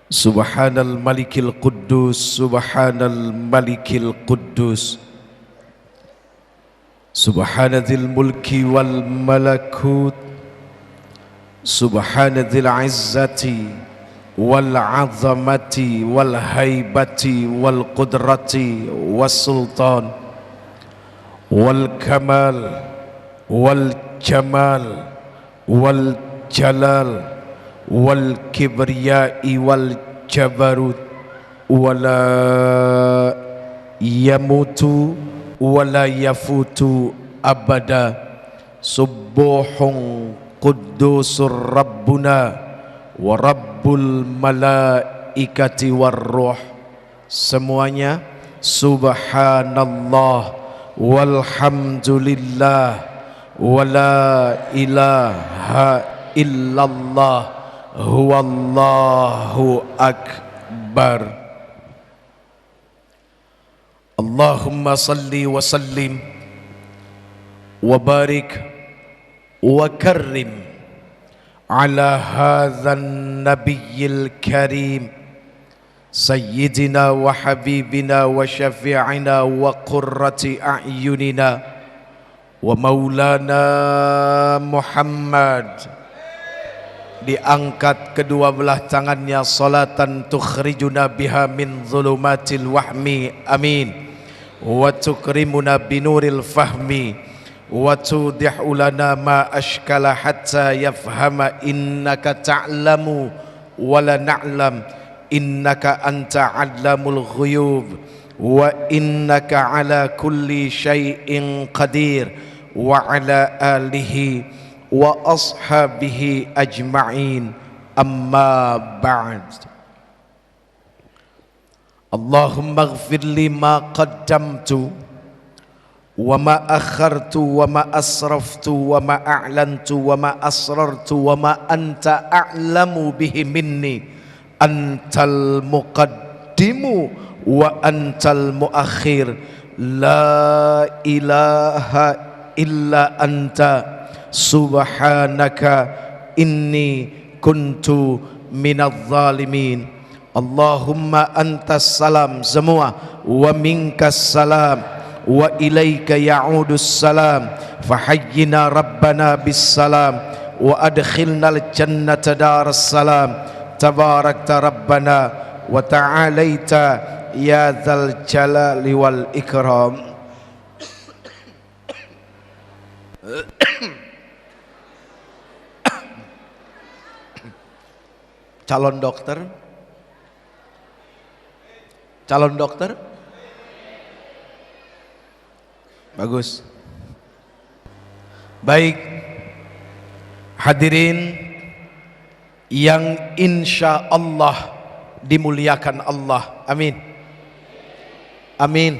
Subhanal Malikil Quddus, Subhanal Malikil Quddus, Subhanadzil Mulki wal Malakut, Subhanadzil Izzati wal Azamati wal Haibati wal Qudrati wal Sultan wal Kamal wal Jamal wal Jalal wal kibriyai wal jabarut wala yamutu wala yafutu abada. Subuhun quddusur rabbuna wa rabbul malaikati war ruh. Semuanya subhanallah walhamdulillah wala ilaha illallah huwallahu akbar. Allahumma salli wa sallim wa barik wa karrim ala hadzal nabiyil karim sayyidina wa habibina wa syafi'ina wa qurrati a'yunina wa maulana Muhammad. Diangkat kedua belah tangannya, salatan tukhrijuna biha min zulumatil wahmi, amin, wa tukrimuna binuril fahmi wa tudihu lana ma ashkala hatta yafhama innaka ta'lamu wa la na'lam innaka anta 'allamul ghuyub wa innaka ala kulli syai'in qadir wa ala alihi wa ashabihi ajma'in, amma ba'd. Allahumma ighfir li ma qaddamtu wa ma akhartu wa ma asraftu wa ma a'lantu wa ma asrartu wa ma anta a'lamu bihi minni, antal muqaddimu wa antal muakhir, la ilaha illa anta subhanaka inni kuntu minadh zalimin. Allahumma antas salam semua, wa minkas salam wa ilaika ya'udus salam, fahayyina rabbana bis salam wa adkhilnal jannata daras salam, tabarakta rabbana wa ta'alaita ya dzal jalali wal ikram. Calon dokter bagus. Baik, hadirin yang insya Allah dimuliakan Allah, amin, amin,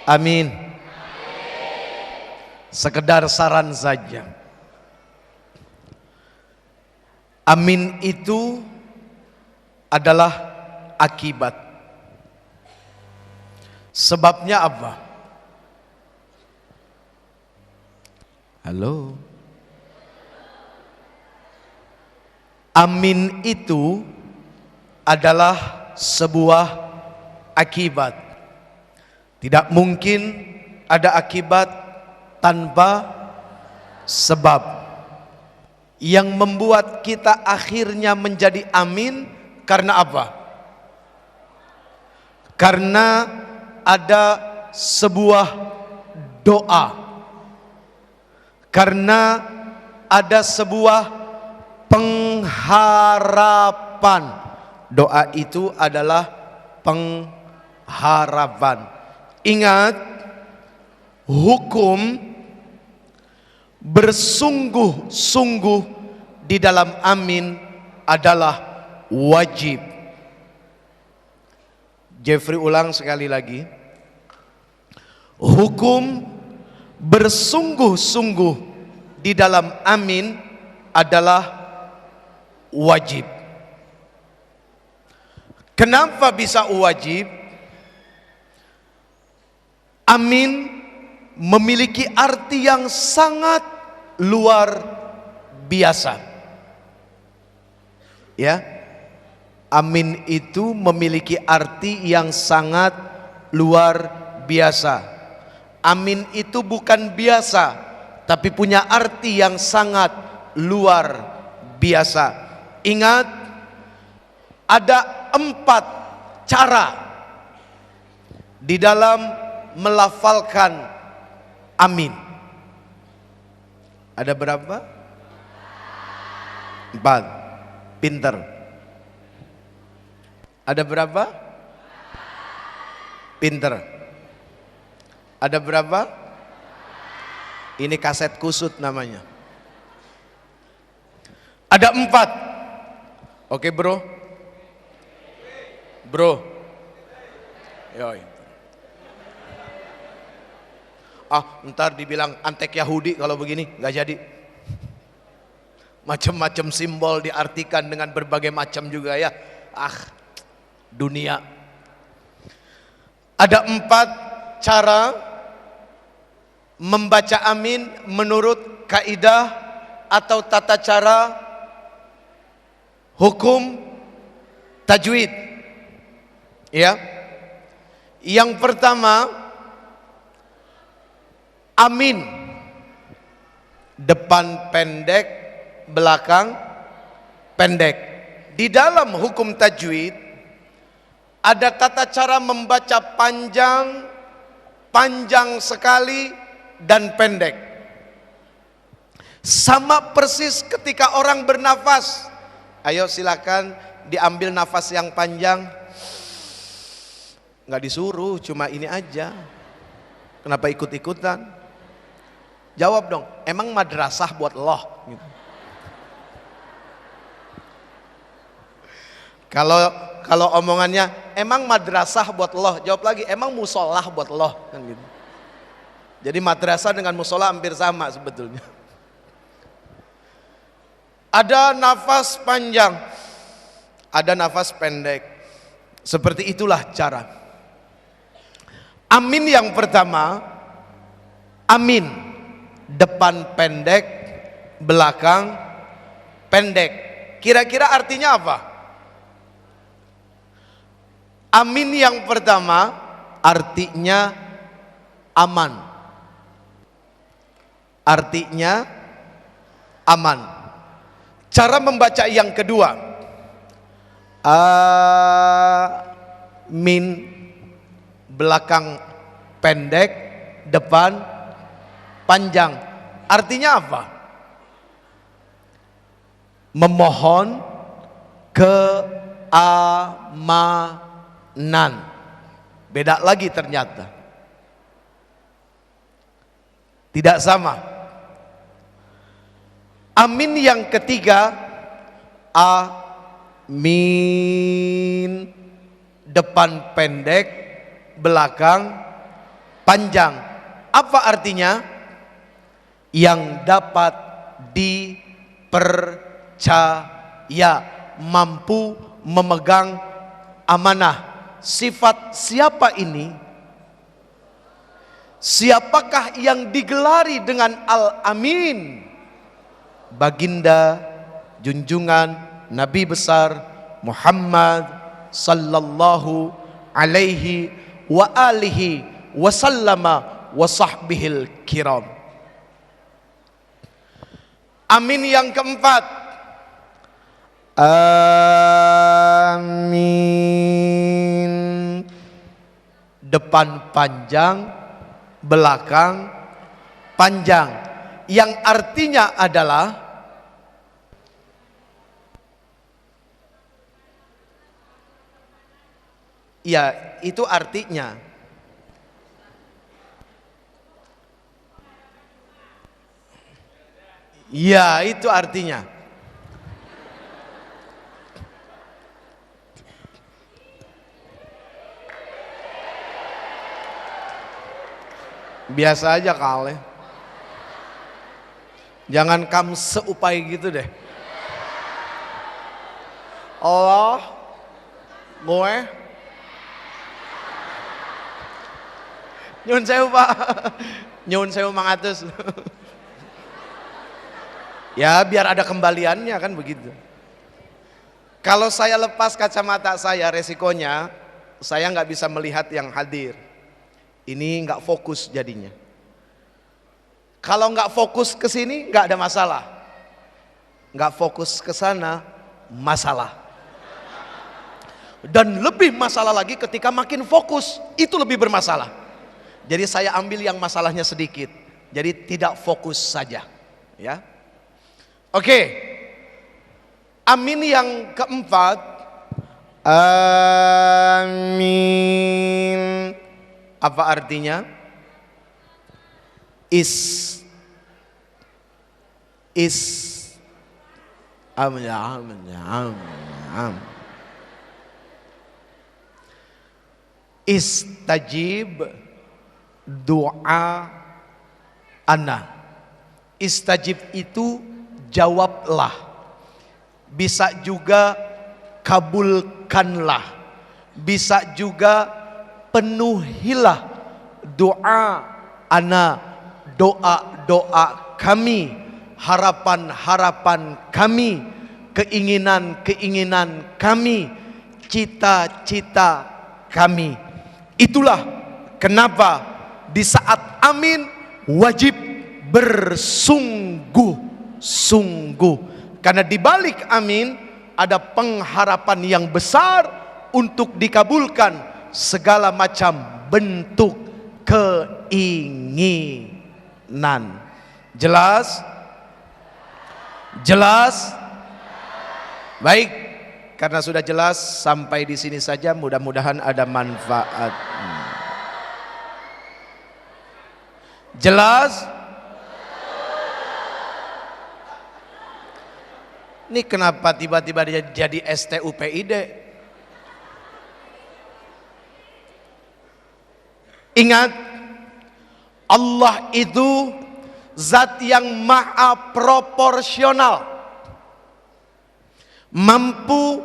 amin. Sekedar saran saja, amin itu adalah akibat. Sebabnya apa? Halo. Amin itu adalah sebuah akibat. Tidak mungkin ada akibat tanpa sebab. Yang membuat kita akhirnya menjadi amin karena apa? Karena ada sebuah doa, karena ada sebuah pengharapan. Doa itu adalah pengharapan. Ingat, hukum bersungguh-sungguh di dalam amin adalah wajib. Jeffrey ulang sekali lagi. Hukum bersungguh-sungguh di dalam amin adalah wajib. Kenapa bisa wajib? Amin memiliki arti yang sangat luar biasa. Ya. Amin itu memiliki arti yang sangat luar biasa. Amin itu bukan biasa, tapi punya arti yang sangat luar biasa. Ingat, ada 4 cara di dalam melafalkan amin. Ada berapa? 4. Pinter. Ada berapa? Pinter. Ada berapa? Ini kaset kusut namanya. Ada 4. Oke bro. Bro. Yoi. Ntar dibilang antek Yahudi kalau begini, nggak jadi. Macam-macam simbol diartikan dengan berbagai macam juga ya. Dunia. Ada 4 cara membaca amin menurut kaidah atau tata cara hukum tajwid. Ya. Yang pertama, amin depan pendek, belakang pendek. Di dalam hukum tajwid ada tata cara membaca panjang, panjang sekali, dan pendek. Sama persis ketika orang bernafas. Ayo silakan diambil nafas yang panjang. Nggak disuruh, cuma ini aja. Kenapa ikut-ikutan? Jawab dong, emang madrasah buat Allah? Gitu. Kalau omongannya emang madrasah buat Allah, jawab lagi emang musolah buat Allah, kan gitu. Jadi madrasah dengan musola hampir sama sebetulnya. Ada nafas panjang, ada nafas pendek. Seperti itulah cara. Amin yang pertama, amin depan pendek, belakang pendek. Kira-kira artinya apa? Amin yang pertama artinya aman. Artinya aman. Cara membaca yang kedua, amin belakang pendek, depan panjang. Artinya apa? Memohon keamanan. Beda lagi ternyata. Tidak sama. Amin yang ketiga, amin depan pendek, belakang panjang. Apa artinya? Yang dapat dipercaya, mampu memegang amanah. Sifat siapa ini? Siapakah yang digelari dengan Al-Amin? Baginda junjungan Nabi besar Muhammad sallallahu alaihi wa alihi wasallama wa sahbihil kiram. Amin yang keempat, amin depan panjang, belakang panjang, yang artinya adalah ya itu artinya ya itu artinya biasa aja kali. Jangan kamu seupai gitu deh. Allah, gue, nyun sewu pak, nyun sewu Mang Atus. Ya biar ada kembaliannya kan begitu. Kalau saya lepas kacamata saya, resikonya saya nggak bisa melihat yang hadir. Ini nggak fokus jadinya. Kalau nggak fokus ke sini nggak ada masalah. Nggak fokus ke sana masalah. Dan lebih masalah lagi ketika makin fokus, itu lebih bermasalah. Jadi saya ambil yang masalahnya sedikit. Jadi tidak fokus saja, ya. Oke. Amin yang keempat. Amin. Apa artinya? Istajib doa ana. Istajib itu jawablah. Bisa juga kabulkanlah. Bisa juga penuhilah doa ana, doa-doa kami, harapan-harapan kami, keinginan-keinginan kami, cita-cita kami. Itulah kenapa di saat amin wajib bersungguh-sungguh, karena di balik amin ada pengharapan yang besar untuk dikabulkan segala macam bentuk keinginan. Jelas? Jelas? Baik, karena sudah jelas sampai di sini saja, mudah-mudahan ada manfaat. Jelas? Ini kenapa tiba-tiba dia jadi STUPID? Ingat, Allah itu zat yang maha proporsional, mampu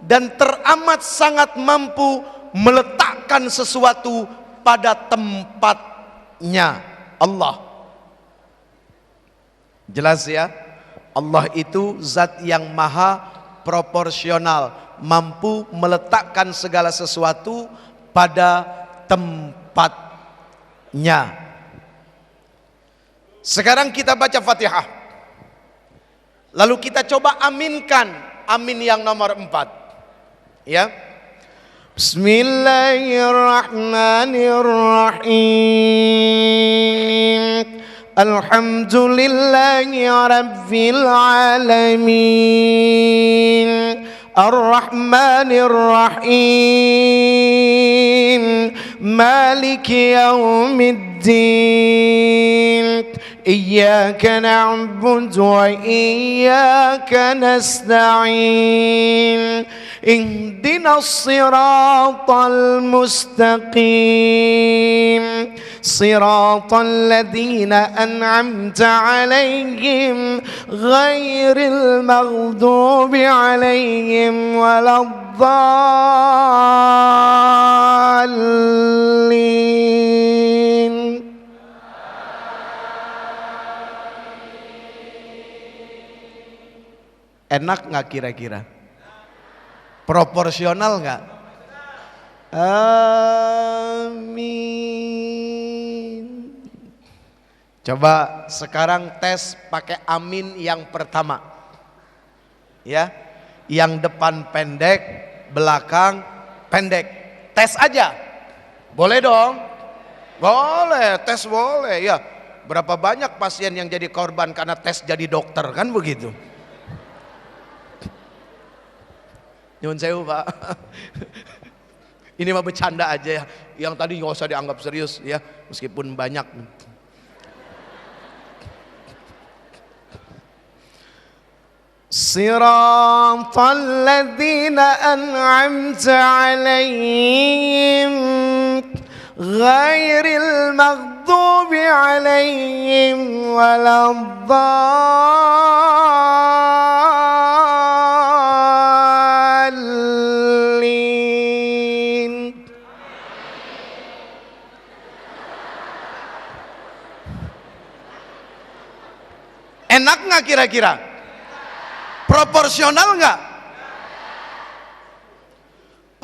dan teramat sangat mampu meletakkan sesuatu pada tempatnya. Allah, jelas ya? Allah itu zat yang maha proporsional, mampu meletakkan segala sesuatu pada tempatnya. Sekarang kita baca Fatihah, lalu kita coba aminkan amin yang nomor 4, ya. Bismillahirrahmanirrahim. Alhamdulillahi rabbil alamin. Ar-Rahmanir Rahim. Maliki yaumiddin. Iyyaka na'budu wa iyyaka nasta'in. Ihdinas siratal mustaqim. Siratal ladzina an'amta 'alaihim ghairil maghdubi 'alaihim waladdallin. Enak nggak kira-kira? Proporsional nggak? Amin. Coba sekarang tes pakai amin yang pertama, ya, yang depan pendek, belakang pendek. Tes aja, boleh dong? Boleh, tes boleh ya. Berapa banyak pasien yang jadi korban karena tes jadi dokter, kan begitu? Nyun sewu Pak. Ini mah bercanda aja ya. Yang tadi nggak usah dianggap serius ya, meskipun banyak. Siratal ladzina an'amta 'alaihim ghairil maghdubi 'alaihim waladdallin. Enak nggak kira-kira? Proporsional nggak?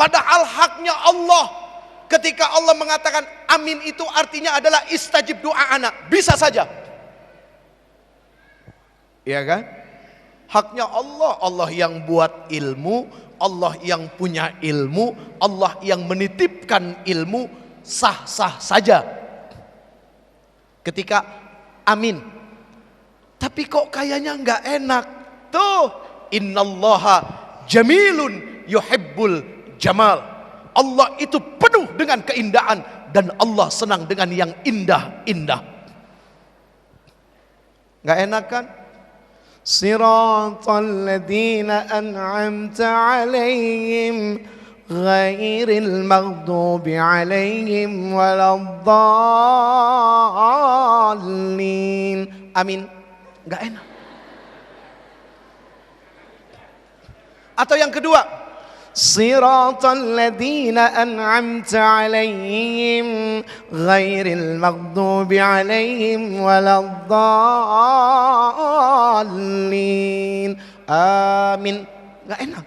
Padahal haknya Allah. Ketika Allah mengatakan amin itu artinya adalah istajib doa anak. Bisa saja. Iya kan? Haknya Allah. Allah yang buat ilmu, Allah yang punya ilmu, Allah yang menitipkan ilmu, sah-sah saja. Ketika amin. Tapi kok kayaknya nggak enak. Tuh, innallaha jamilun yuhibbul jamal. Allah itu penuh dengan keindahan dan Allah senang dengan yang indah-indah. Nggak enak kan? Siratal ladzina an'amta 'alaihim ghairil maghdubi 'alaihim waladdallin. Amin. Enggak enak. Atau yang kedua, siratal ladzina an'amta 'alaihim ghairil maghdubi 'alaihim waladdallin. Amin. Enggak enak.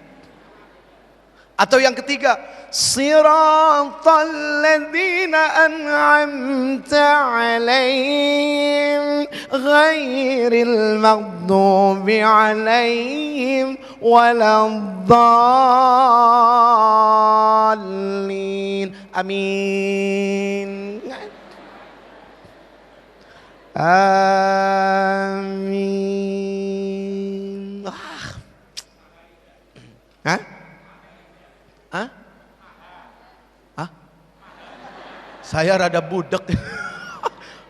Atau yang ketiga, siratal ladzina an'amta 'alaihim ghairil maghdubi 'alaihim waladdallin. Amin. Amin. Hah? Hah? Hah? Saya rada budek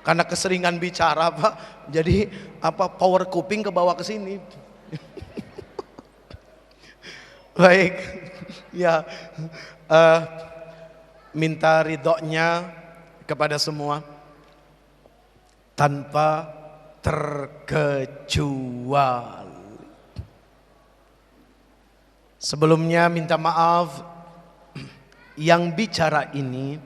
karena keseringan bicara, Pak. Jadi power kuping ke bawah ke sini. Baik. Ya. Minta ridhonya kepada semua tanpa terkecuali. Sebelumnya minta maaf, yang bicara ini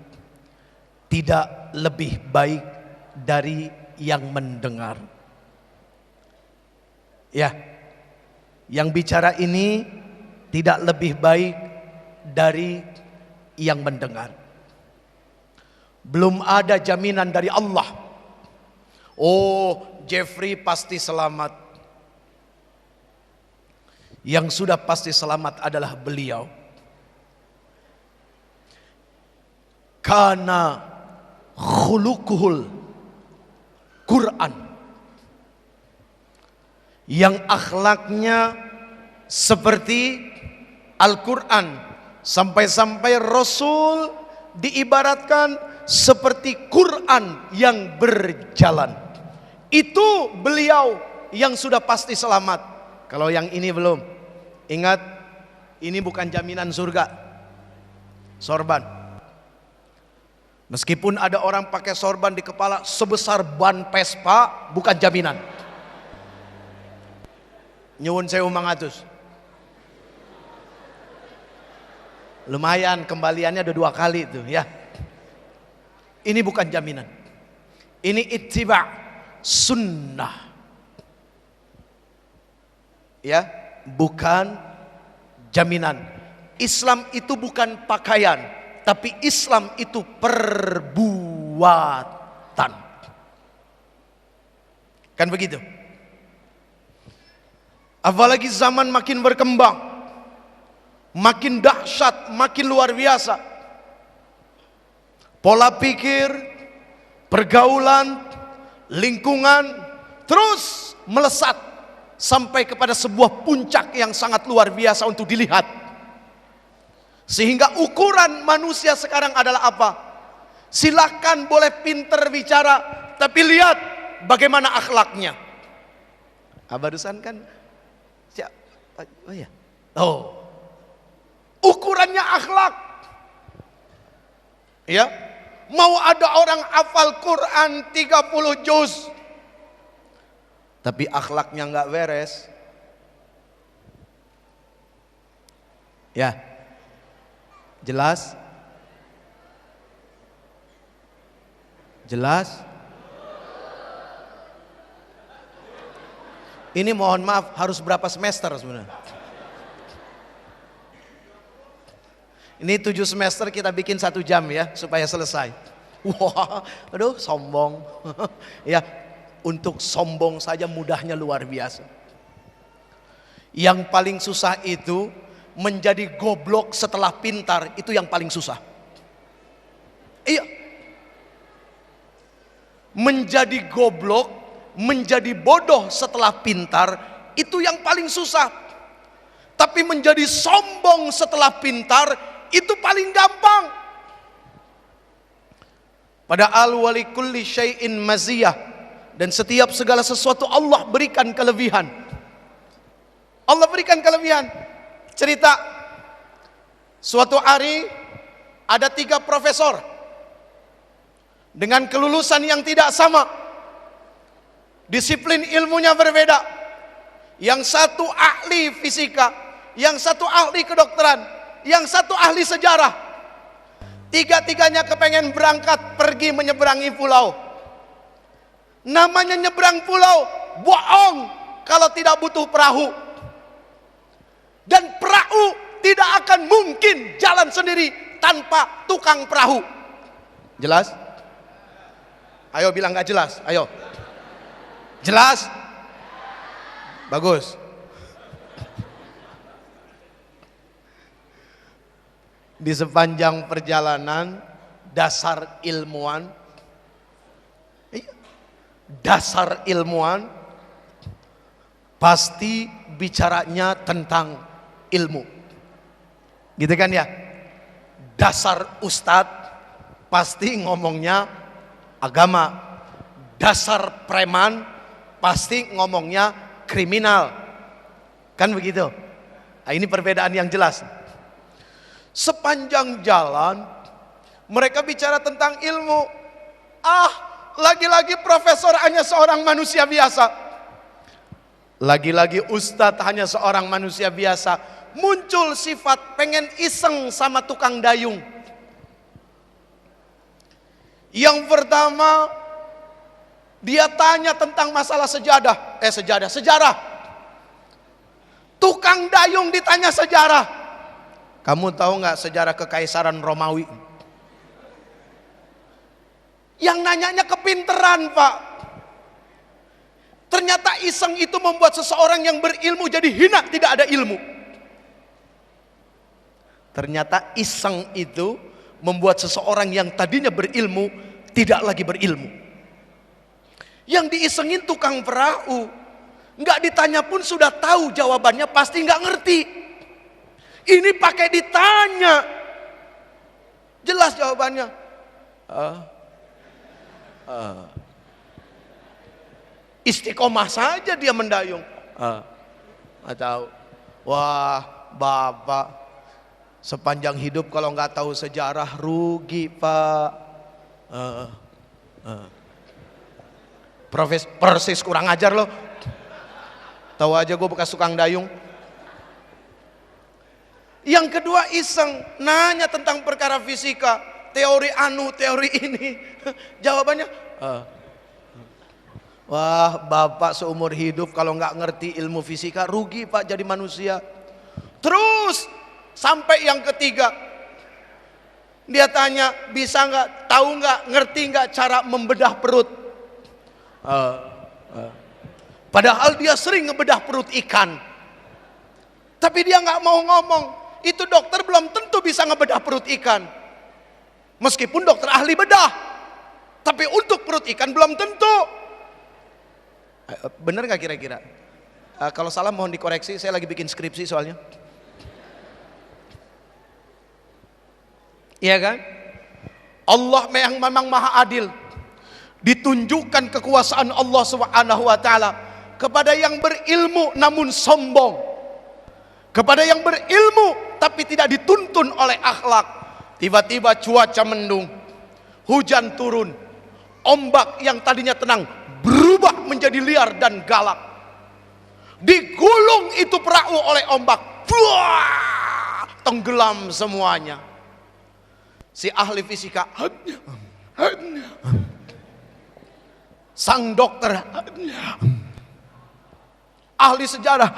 tidak lebih baik dari yang mendengar. Ya, yang bicara ini tidak lebih baik dari yang mendengar. Belum ada jaminan dari Allah. Oh, Jeffrey pasti selamat. Yang sudah pasti selamat adalah beliau. Kana khuluquhul Quran, yang akhlaknya seperti Al-Quran, sampai-sampai Rasul diibaratkan seperti Quran yang berjalan. Itu beliau yang sudah pasti selamat. Kalau yang ini belum, ingat, ini bukan jaminan surga. Sorban. Meskipun ada orang pakai sorban di kepala sebesar ban Vespa, bukan jaminan. Nyuwun sewu mangatus. Lumayan, kembaliannya ada 2 kali itu ya. Ini bukan jaminan. Ini ittiba' sunnah. Ya, bukan jaminan. Islam itu bukan pakaian, tapi Islam itu perbuatan. Kan begitu? Apalagi zaman makin berkembang, makin dahsyat, makin luar biasa. Pola pikir, pergaulan, lingkungan terus melesat sampai kepada sebuah puncak yang sangat luar biasa untuk dilihat. Sehingga ukuran manusia sekarang adalah apa? Silakan boleh pinter bicara, tapi lihat bagaimana akhlaknya. Barusan kan oh ya. Oh. Ukurannya akhlak. Ya. Mau ada orang hafal Quran 30 juz, tapi akhlaknya nggak beres. Ya. Jelas? Jelas? Ini mohon maaf, harus berapa semester sebenarnya? Ini 7 semester kita bikin 1 jam ya supaya selesai. Wah, aduh sombong. Ya, untuk sombong saja mudahnya luar biasa. Yang paling susah itu menjadi goblok setelah pintar, itu yang paling susah. Iya. Menjadi goblok, menjadi bodoh setelah pintar, itu yang paling susah. Tapi menjadi sombong setelah pintar, itu paling gampang. Padahal wali kulli syai'in maziyah, dan setiap segala sesuatu Allah berikan kelebihan. Allah berikan kelebihan. Cerita, suatu hari ada 3 profesor dengan kelulusan yang tidak sama, disiplin ilmunya berbeda. Yang satu ahli fisika, yang satu ahli kedokteran, yang satu ahli sejarah. Tiga-tiganya kepengen berangkat pergi menyeberangi pulau. Namanya nyebrang pulau, bohong kalau tidak butuh perahu. Dan perahu tidak akan mungkin jalan sendiri tanpa tukang perahu. Jelas? Ayo bilang gak jelas, ayo. Jelas? Bagus. Di sepanjang perjalanan, dasar ilmuwan, pasti bicaranya tentang ilmu, gitu kan ya. Dasar ustadz pasti ngomongnya agama. Dasar preman pasti ngomongnya kriminal, kan begitu. Nah, ini perbedaan yang jelas. Sepanjang jalan mereka bicara tentang ilmu. Lagi-lagi profesor hanya seorang manusia biasa. Lagi-lagi ustadz hanya seorang manusia biasa. Muncul sifat pengen iseng sama tukang dayung. Yang pertama, dia tanya tentang masalah sejarah. Tukang dayung ditanya sejarah. Kamu tahu nggak sejarah kekaisaran Romawi? Yang nanyanya kepinteran, Pak. Ternyata iseng itu membuat seseorang yang berilmu jadi hina, tidak ada ilmu. Ternyata iseng itu membuat seseorang yang tadinya berilmu tidak lagi berilmu. Yang diisengin tukang perahu, nggak ditanya pun sudah tahu jawabannya, pasti nggak ngerti. Ini pakai ditanya, jelas jawabannya. Istiqomah saja dia mendayung. Nggak tahu. Wah, bapak sepanjang hidup kalau nggak tahu sejarah rugi, Pak. Persis kurang ajar loh. Tahu aja gue bekas tukang dayung. Yang kedua iseng, nanya tentang perkara fisika, teori teori ini. Jawabannya, wah bapak seumur hidup kalau nggak ngerti ilmu fisika rugi Pak jadi manusia. Terus sampai yang ketiga, dia tanya, bisa nggak, tahu nggak, ngerti nggak cara membedah perut? Padahal dia sering ngebedah perut ikan, tapi dia nggak mau ngomong. Itu dokter belum tentu bisa ngebedah perut ikan, meskipun dokter ahli bedah, tapi untuk perut ikan belum tentu. Bener nggak kira-kira? Kalau salah mohon dikoreksi, saya lagi bikin skripsi soalnya. Iya kan? Allah yang memang maha adil. Ditunjukkan kekuasaan Allah Subhanahu wa taala kepada yang berilmu namun sombong, kepada yang berilmu tapi tidak dituntun oleh akhlak. Tiba-tiba cuaca mendung, hujan turun, ombak yang tadinya tenang berubah menjadi liar dan galak. Digulung itu perahu oleh ombak, tenggelam semuanya. Si ahli fisika, sang dokter, ahli sejarah,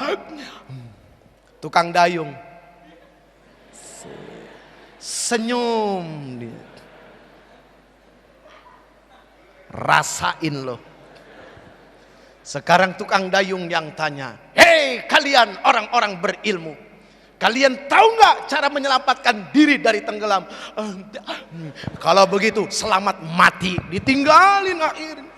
tukang dayung, senyum dia. Rasain loh. Sekarang tukang dayung yang tanya, hei kalian orang-orang berilmu, kalian tahu nggak cara menyelamatkan diri dari tenggelam? Kalau begitu selamat mati, ditinggalin akhirnya.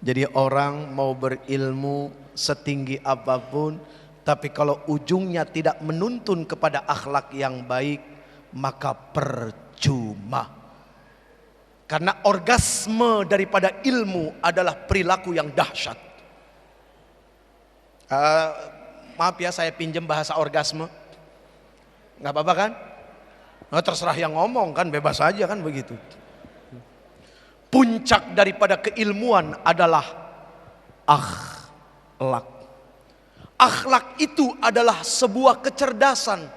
Jadi orang mau berilmu setinggi apapun, tapi kalau ujungnya tidak menuntun kepada akhlak yang baik, maka percuma. Karena orgasme daripada ilmu adalah perilaku yang dahsyat. Maaf ya, saya pinjam bahasa orgasme. Nggak apa-apa kan? Nah, terserah yang ngomong kan, bebas aja kan begitu. Puncak daripada keilmuan adalah akhlak. Akhlak itu adalah sebuah kecerdasan,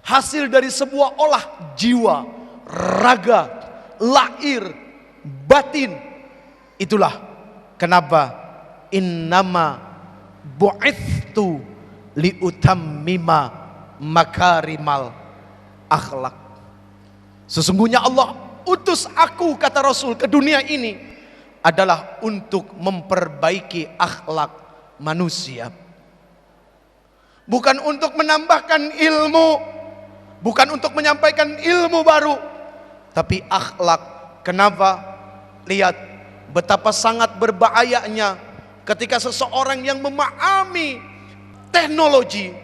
hasil dari sebuah olah jiwa, raga, lahir, batin. Itulah kenapa innama bu'ithtu liutammima makarimal akhlak. Sesungguhnya Allah utus aku, kata Rasul, ke dunia ini adalah untuk memperbaiki akhlak manusia. Bukan untuk menambahkan ilmu, bukan untuk menyampaikan ilmu baru, tapi akhlak. Kenapa? Lihat betapa sangat berbahayanya ketika seseorang yang memahami teknologi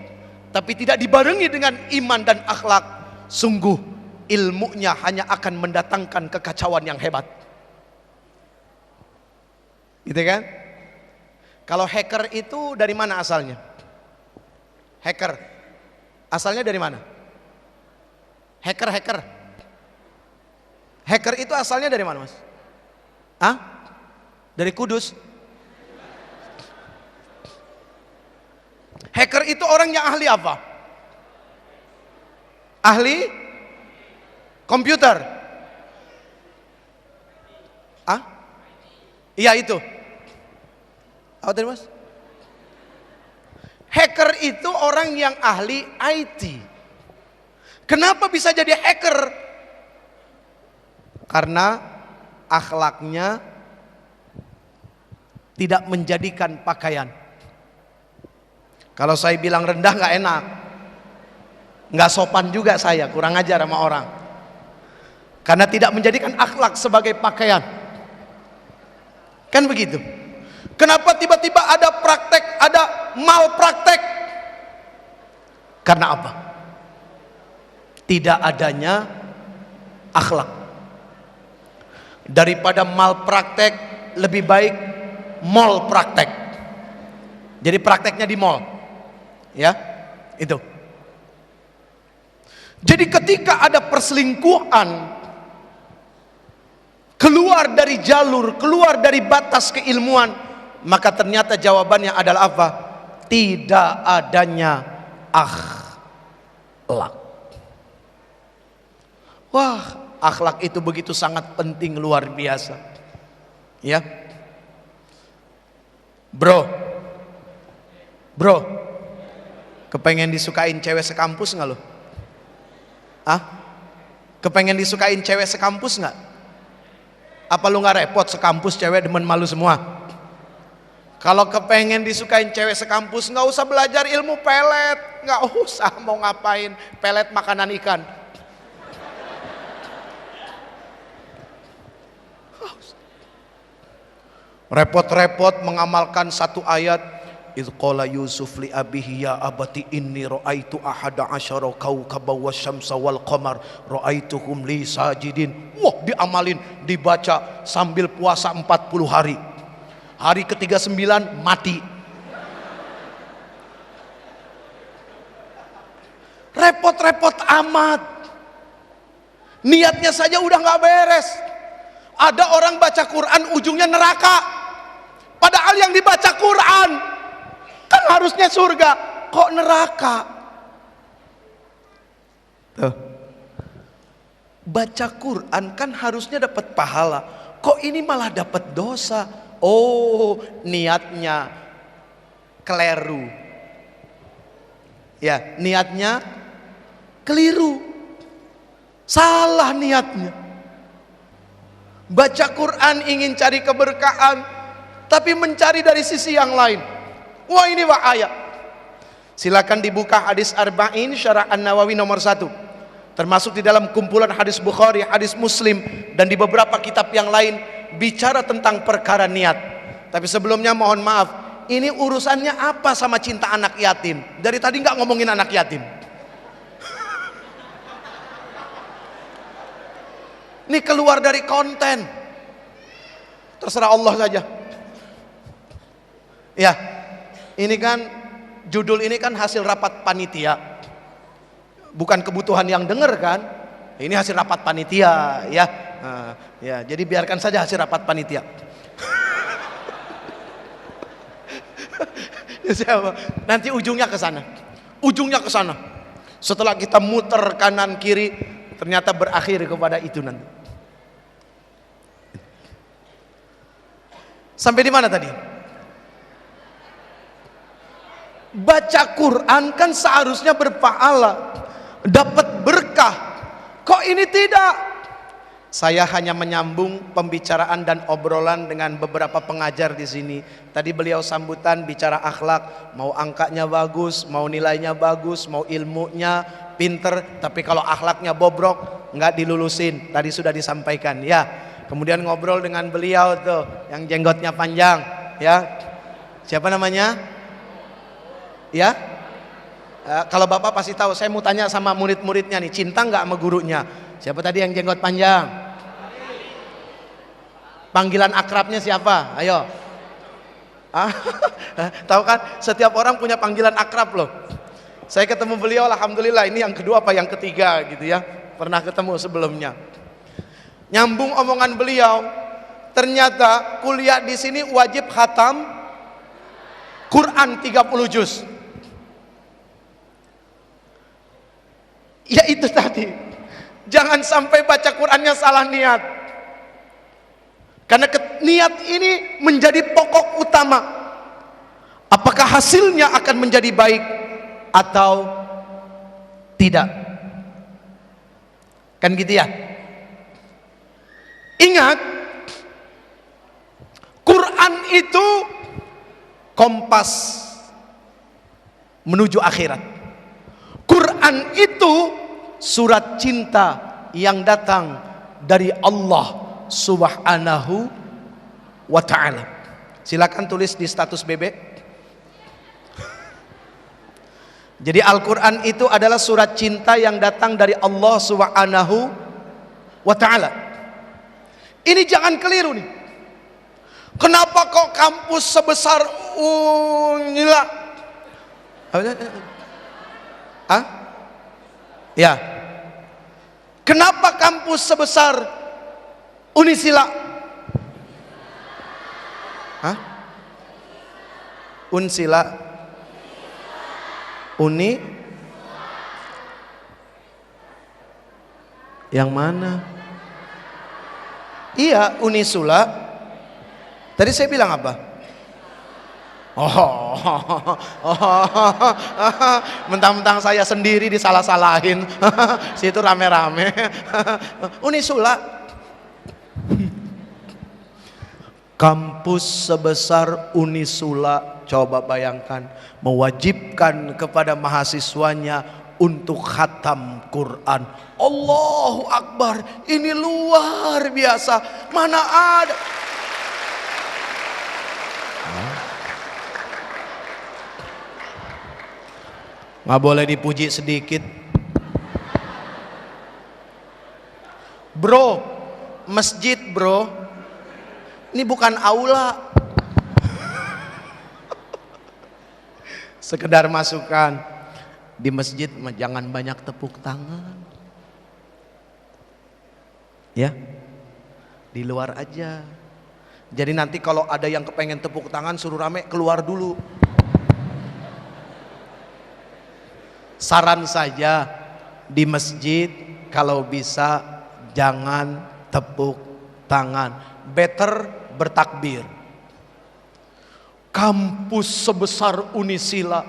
tapi tidak dibarengi dengan iman dan akhlak. Sungguh ilmunya hanya akan mendatangkan kekacauan yang hebat. Gitu kan? Kalau hacker itu dari mana asalnya? Hacker asalnya dari mana? Hacker itu asalnya dari mana, Mas? Dari Kudus. Hacker itu orang yang ahli apa? Ahli komputer. Iya itu. Apa tadi, Mas? Hacker itu orang yang ahli IT. Kenapa bisa jadi hacker? Karena akhlaknya tidak menjadikan pakaian. Kalau saya bilang rendah nggak enak, nggak sopan juga saya, kurang ajar sama orang. Karena tidak menjadikan akhlak sebagai pakaian. Kan begitu. Kenapa tiba-tiba ada praktek, ada malpraktek? Karena apa? Tidak adanya akhlak. Daripada malpraktek lebih baik mall praktek. Jadi prakteknya di mall. Ya, itu. Jadi ketika ada perselingkuhan, keluar dari jalur, keluar dari batas keilmuan, maka ternyata jawabannya adalah apa? Tidak adanya akhlak. Wah, akhlak itu begitu sangat penting, luar biasa. Ya. Bro, kepengen disukain cewek sekampus nggak lo? Kepengen disukain cewek sekampus nggak? Apa lu nggak repot sekampus cewek demen malu semua? Kalau kepengen disukain cewek sekampus, nggak usah belajar ilmu pelet, nggak usah, mau ngapain pelet makanan ikan. Repot-repot mengamalkan satu ayat. Idz qala Yusuf li abihi ya abati inni ra'aitu ahada asyara kawkaban wasyamsa wal qamar ra'aituhum li sajidin. Wah, diamalin, dibaca sambil puasa 40 hari. Hari ke-39 mati. Repot-repot amat. Niatnya saja udah nggak beres. Ada orang baca Quran ujungnya neraka. Padahal yang dibaca Quran kan harusnya surga, kok neraka? Tuh. Baca Quran kan harusnya dapat pahala, kok ini malah dapat dosa? Oh, niatnya keliru. Ya, niatnya keliru. Salah niatnya. Baca Quran ingin cari keberkahan, tapi mencari dari sisi yang lain. Wah, ini bahaya. Silakan dibuka hadis Arba'in Syarah An-Nawawi nomor 1. Termasuk di dalam kumpulan hadis Bukhari, hadis Muslim, dan di beberapa kitab yang lain bicara tentang perkara niat. Tapi sebelumnya mohon maaf, ini urusannya apa sama cinta anak yatim? Dari tadi nggak ngomongin anak yatim. Ini keluar dari konten. Terserah Allah saja. Ya, ini kan judul ini kan hasil rapat panitia. Bukan kebutuhan yang dengar kan? Ini hasil rapat panitia, ya. Ya, jadi biarkan saja hasil rapat panitia. Nanti ujungnya ke sana. Ujungnya ke sana. Setelah kita muter kanan kiri, ternyata berakhir kepada itu nanti. Sampai di mana tadi? Baca Quran kan seharusnya berpahala, dapat berkah. Kok ini tidak? Saya hanya menyambung pembicaraan dan obrolan dengan beberapa pengajar di sini. Tadi beliau sambutan bicara akhlak, mau angkanya bagus, mau nilainya bagus, mau ilmunya pinter, tapi kalau akhlaknya bobrok nggak dilulusin. Tadi sudah disampaikan, ya. Kemudian ngobrol dengan beliau tuh, yang jenggotnya panjang, ya. Siapa namanya? Ya. Kalau bapak pasti tahu. Saya mau tanya sama murid-muridnya nih, cinta nggak sama gurunya? Siapa tadi yang jenggot panjang? Panggilan akrabnya siapa? Ayo. Tahu kan? Setiap orang punya panggilan akrab loh. Saya ketemu beliau, alhamdulillah, ini yang kedua apa yang ketiga gitu ya. Pernah ketemu sebelumnya. Nyambung omongan beliau. Ternyata kuliah di sini wajib khatam Quran 30 juz. Ya itu tadi. Jangan sampai baca Qurannya salah niat. Karena niat ini menjadi pokok utama. Apakah hasilnya akan menjadi baik atau tidak? Kan gitu ya. Ingat, Quran itu kompas menuju akhirat. Quran itu surat cinta yang datang dari Allah Subhanahu wa ta'ala. Silakan tulis di status BB. Jadi Al-Quran itu adalah surat cinta yang datang dari Allah Subhanahu wa ta'ala. Ini jangan keliru nih. Kenapa kok kampus sebesar Unila? Hah? Ya. Kenapa kampus sebesar Unisila? Hah? Unsila? Uni? Yang mana? Iya, Unisula. Tadi saya bilang apa? Mentang-mentang saya sendiri disalah-salahin. Situ rame-rame. Unisula. Kampus sebesar Unisula, coba bayangkan, mewajibkan kepada mahasiswanya untuk khatam Quran. Allahu Akbar, ini luar biasa. Mana ada? Nggak boleh dipuji sedikit. Bro, masjid bro, ini bukan aula. Sekedar masukan, di masjid jangan banyak tepuk tangan. Ya, di luar aja. Jadi nanti kalau ada yang kepengen tepuk tangan suruh rame, keluar dulu. Saran saja, di masjid kalau bisa jangan tepuk tangan, better bertakbir. Kampus sebesar Unisila,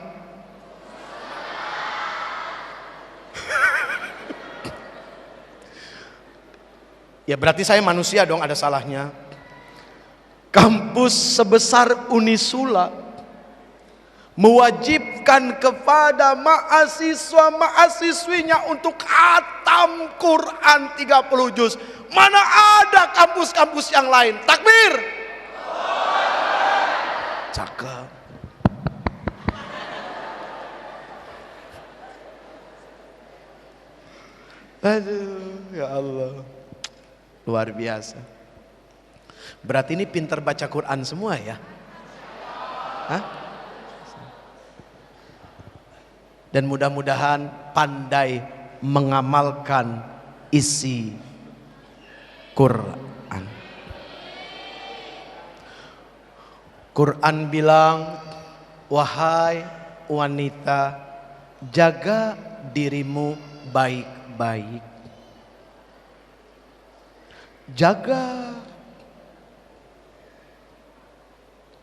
Ya berarti saya manusia dong, ada salahnya. Kampus sebesar Unisula mewajibkan kepada mahasiswa-mahasiswinya untuk khatam Quran 30 juz. Mana ada kampus-kampus yang lain? Takbir. Cakep. Aduh, ya Allah. Luar biasa. Berarti ini pintar baca Quran semua ya? Hah? Dan mudah-mudahan pandai mengamalkan isi Quran. Quran bilang, wahai wanita, jaga dirimu baik-baik. Jaga,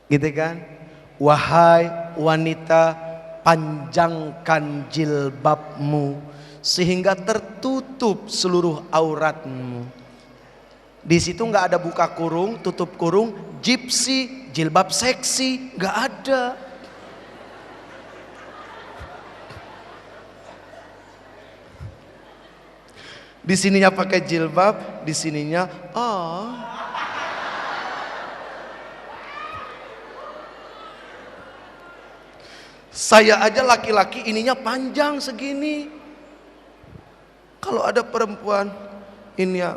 gitu kan? Wahai wanita, panjangkan jilbabmu sehingga tertutup seluruh auratmu. Di situ nggak ada buka kurung, tutup kurung, gypsy, jilbab seksi, nggak ada. Di sininya pakai jilbab, di sininya Saya aja laki-laki ininya panjang segini. Kalau ada perempuan ini ya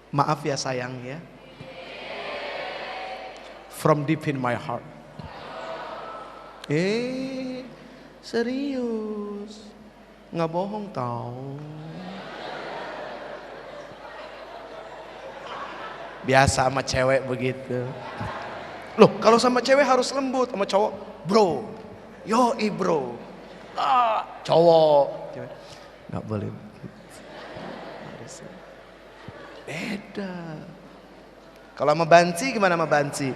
maaf ya sayang ya. From deep in my heart. Serius, nggak bohong tau. Biasa sama cewek begitu. Loh, kalau sama cewek harus lembut, sama cowok, bro, yoi bro, cowok, nggak boleh. Beda. Kalau sama banci gimana sama banci?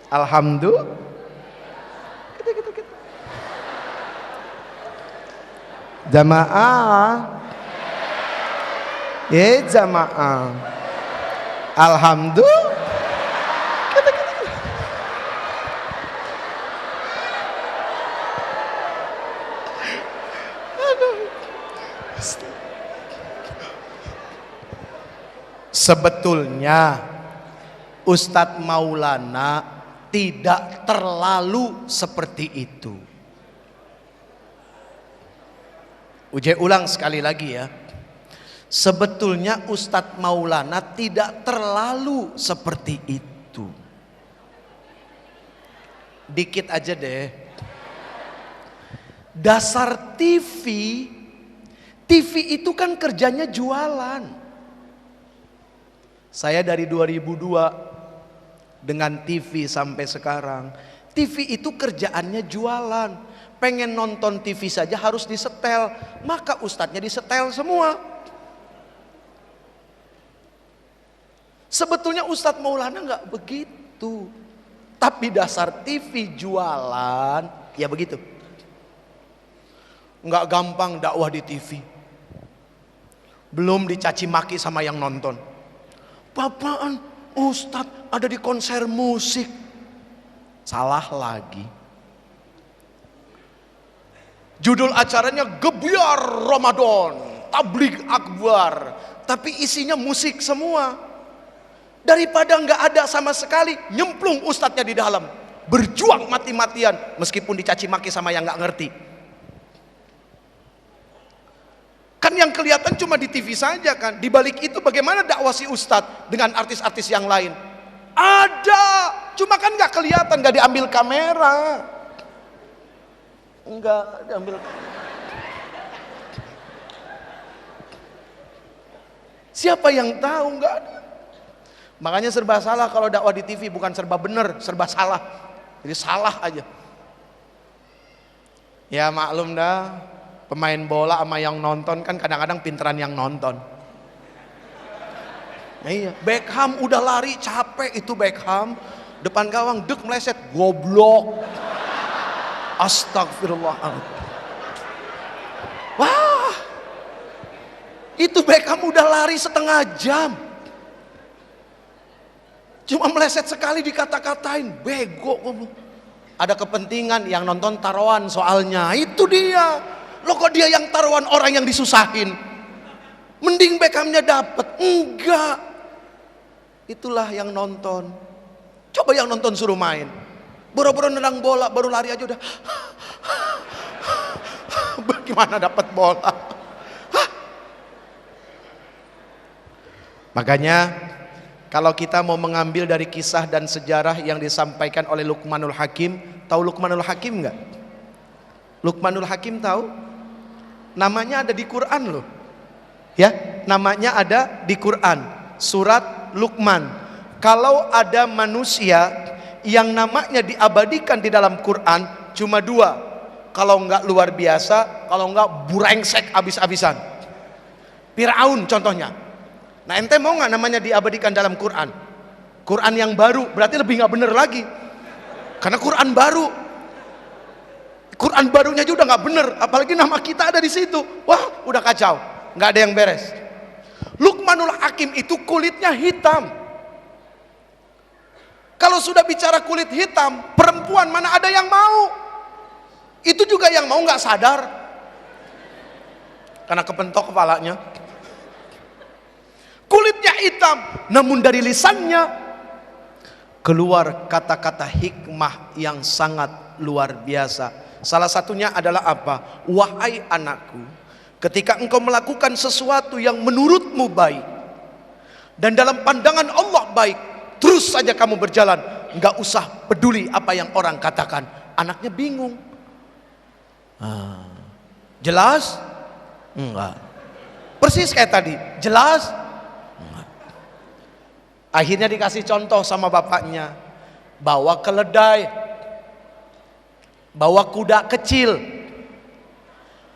Alhamdulillah. Gitu. Jamaah. Jamaah. Alhamdulillah. Gitu. Sebetulnya Ustadz Maulana tidak terlalu seperti itu. Ulang sekali lagi ya. Sebetulnya Ustadz Maulana tidak terlalu seperti itu. Dikit aja deh. Dasar TV itu kan kerjanya jualan. Saya dari 2002 dengan TV sampai sekarang. TV itu kerjaannya jualan. Pengen nonton TV saja harus disetel, maka ustadznya disetel semua. Sebetulnya Ustadz Maulana nggak begitu, tapi dasar TV jualan ya begitu. Nggak gampang dakwah di TV. Belum dicaci maki sama yang nonton. Bapaan Ustadz ada di konser musik. Salah lagi. Judul acaranya Gebiar Ramadan, Tabligh Akbar, tapi isinya musik semua. Daripada nggak ada sama sekali, nyemplung ustadznya di dalam, berjuang mati-matian meskipun dicaci maki sama yang nggak ngerti. Kan yang kelihatan cuma di TV saja kan. Di balik itu bagaimana dakwah si ustadz dengan artis-artis yang lain? Ada, cuma kan nggak kelihatan, nggak diambil kamera. Enggak diambil. Siapa yang tahu? Enggak ada. Makanya serba salah kalau dakwah di TV, bukan serba benar, serba salah. Jadi salah aja. Ya maklum dah, pemain bola sama yang nonton kan kadang-kadang pinteran yang nonton. Iya, Beckham udah lari capek itu Beckham, depan gawang dek meleset, goblok. Astagfirullahaladzim. Wah, itu Beckham udah lari setengah jam, cuma meleset sekali dikata-katain bego. Ada kepentingan yang nonton taruhan soalnya, itu dia. Lo kok dia yang taruhan, orang yang disusahin. Mending Beckhamnya dapet, enggak. Itulah yang nonton. Coba yang nonton suruh main, boro-boro nendang bola, baru lari aja udah bagaimana dapat bola. Makanya kalau kita mau mengambil dari kisah dan sejarah yang disampaikan oleh Luqmanul Hakim, tahu Luqmanul Hakim enggak? Luqmanul Hakim tahu? Namanya ada di Quran loh. Ya, namanya ada di Quran, surat Luqman. Kalau ada manusia yang namanya diabadikan di dalam Quran cuma dua, kalau enggak luar biasa, kalau enggak burengsek abis-abisan. Firaun contohnya. Nah ente mau nggak namanya diabadikan dalam Quran? Quran yang baru berarti lebih nggak bener lagi, karena Quran baru. Quran barunya juga udah nggak bener, apalagi nama kita ada di situ. Wah udah kacau, nggak ada yang beres. Luqmanul Hakim itu kulitnya hitam. Kalau sudah bicara kulit hitam, perempuan mana ada yang mau? Itu juga yang mau nggak sadar, karena kepentok kepalanya. Kulitnya hitam, namun dari lisannya keluar kata-kata hikmah yang sangat luar biasa. Salah satunya adalah apa? Wahai anakku, ketika engkau melakukan sesuatu yang menurutmu baik dan dalam pandangan Allah baik, terus saja kamu berjalan, nggak usah peduli apa yang orang katakan. Anaknya bingung. Jelas? Enggak. Persis kayak tadi, jelas? Akhirnya dikasih contoh sama bapaknya, bawa keledai, bawa kuda kecil.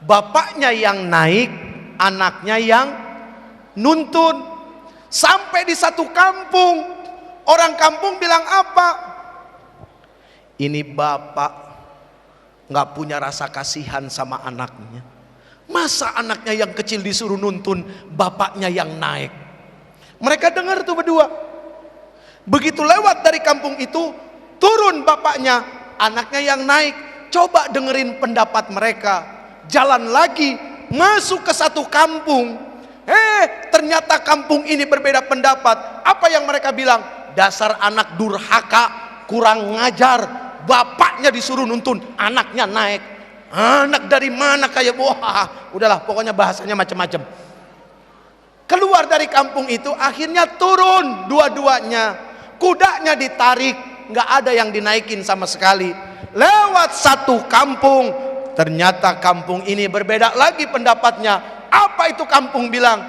Bapaknya yang naik, anaknya yang nuntun. Sampai di satu kampung, orang kampung bilang apa? Ini bapak nggak punya rasa kasihan sama anaknya. Masa anaknya yang kecil disuruh nuntun, bapaknya yang naik. Mereka dengar tuh berdua. Begitu lewat dari kampung itu, turun bapaknya, anaknya yang naik. Coba dengerin pendapat mereka. Jalan lagi, masuk ke satu kampung. Ternyata kampung ini berbeda pendapat. Apa yang mereka bilang? Dasar anak durhaka, kurang ngajar. Bapaknya disuruh nuntun, anaknya naik. Anak dari mana kayak, wah, udahlah pokoknya bahasanya macam-macam. Keluar dari kampung itu, akhirnya turun dua-duanya. Kudanya ditarik, nggak ada yang dinaikin sama sekali. Lewat satu kampung, ternyata kampung ini berbeda lagi pendapatnya. Apa itu kampung bilang?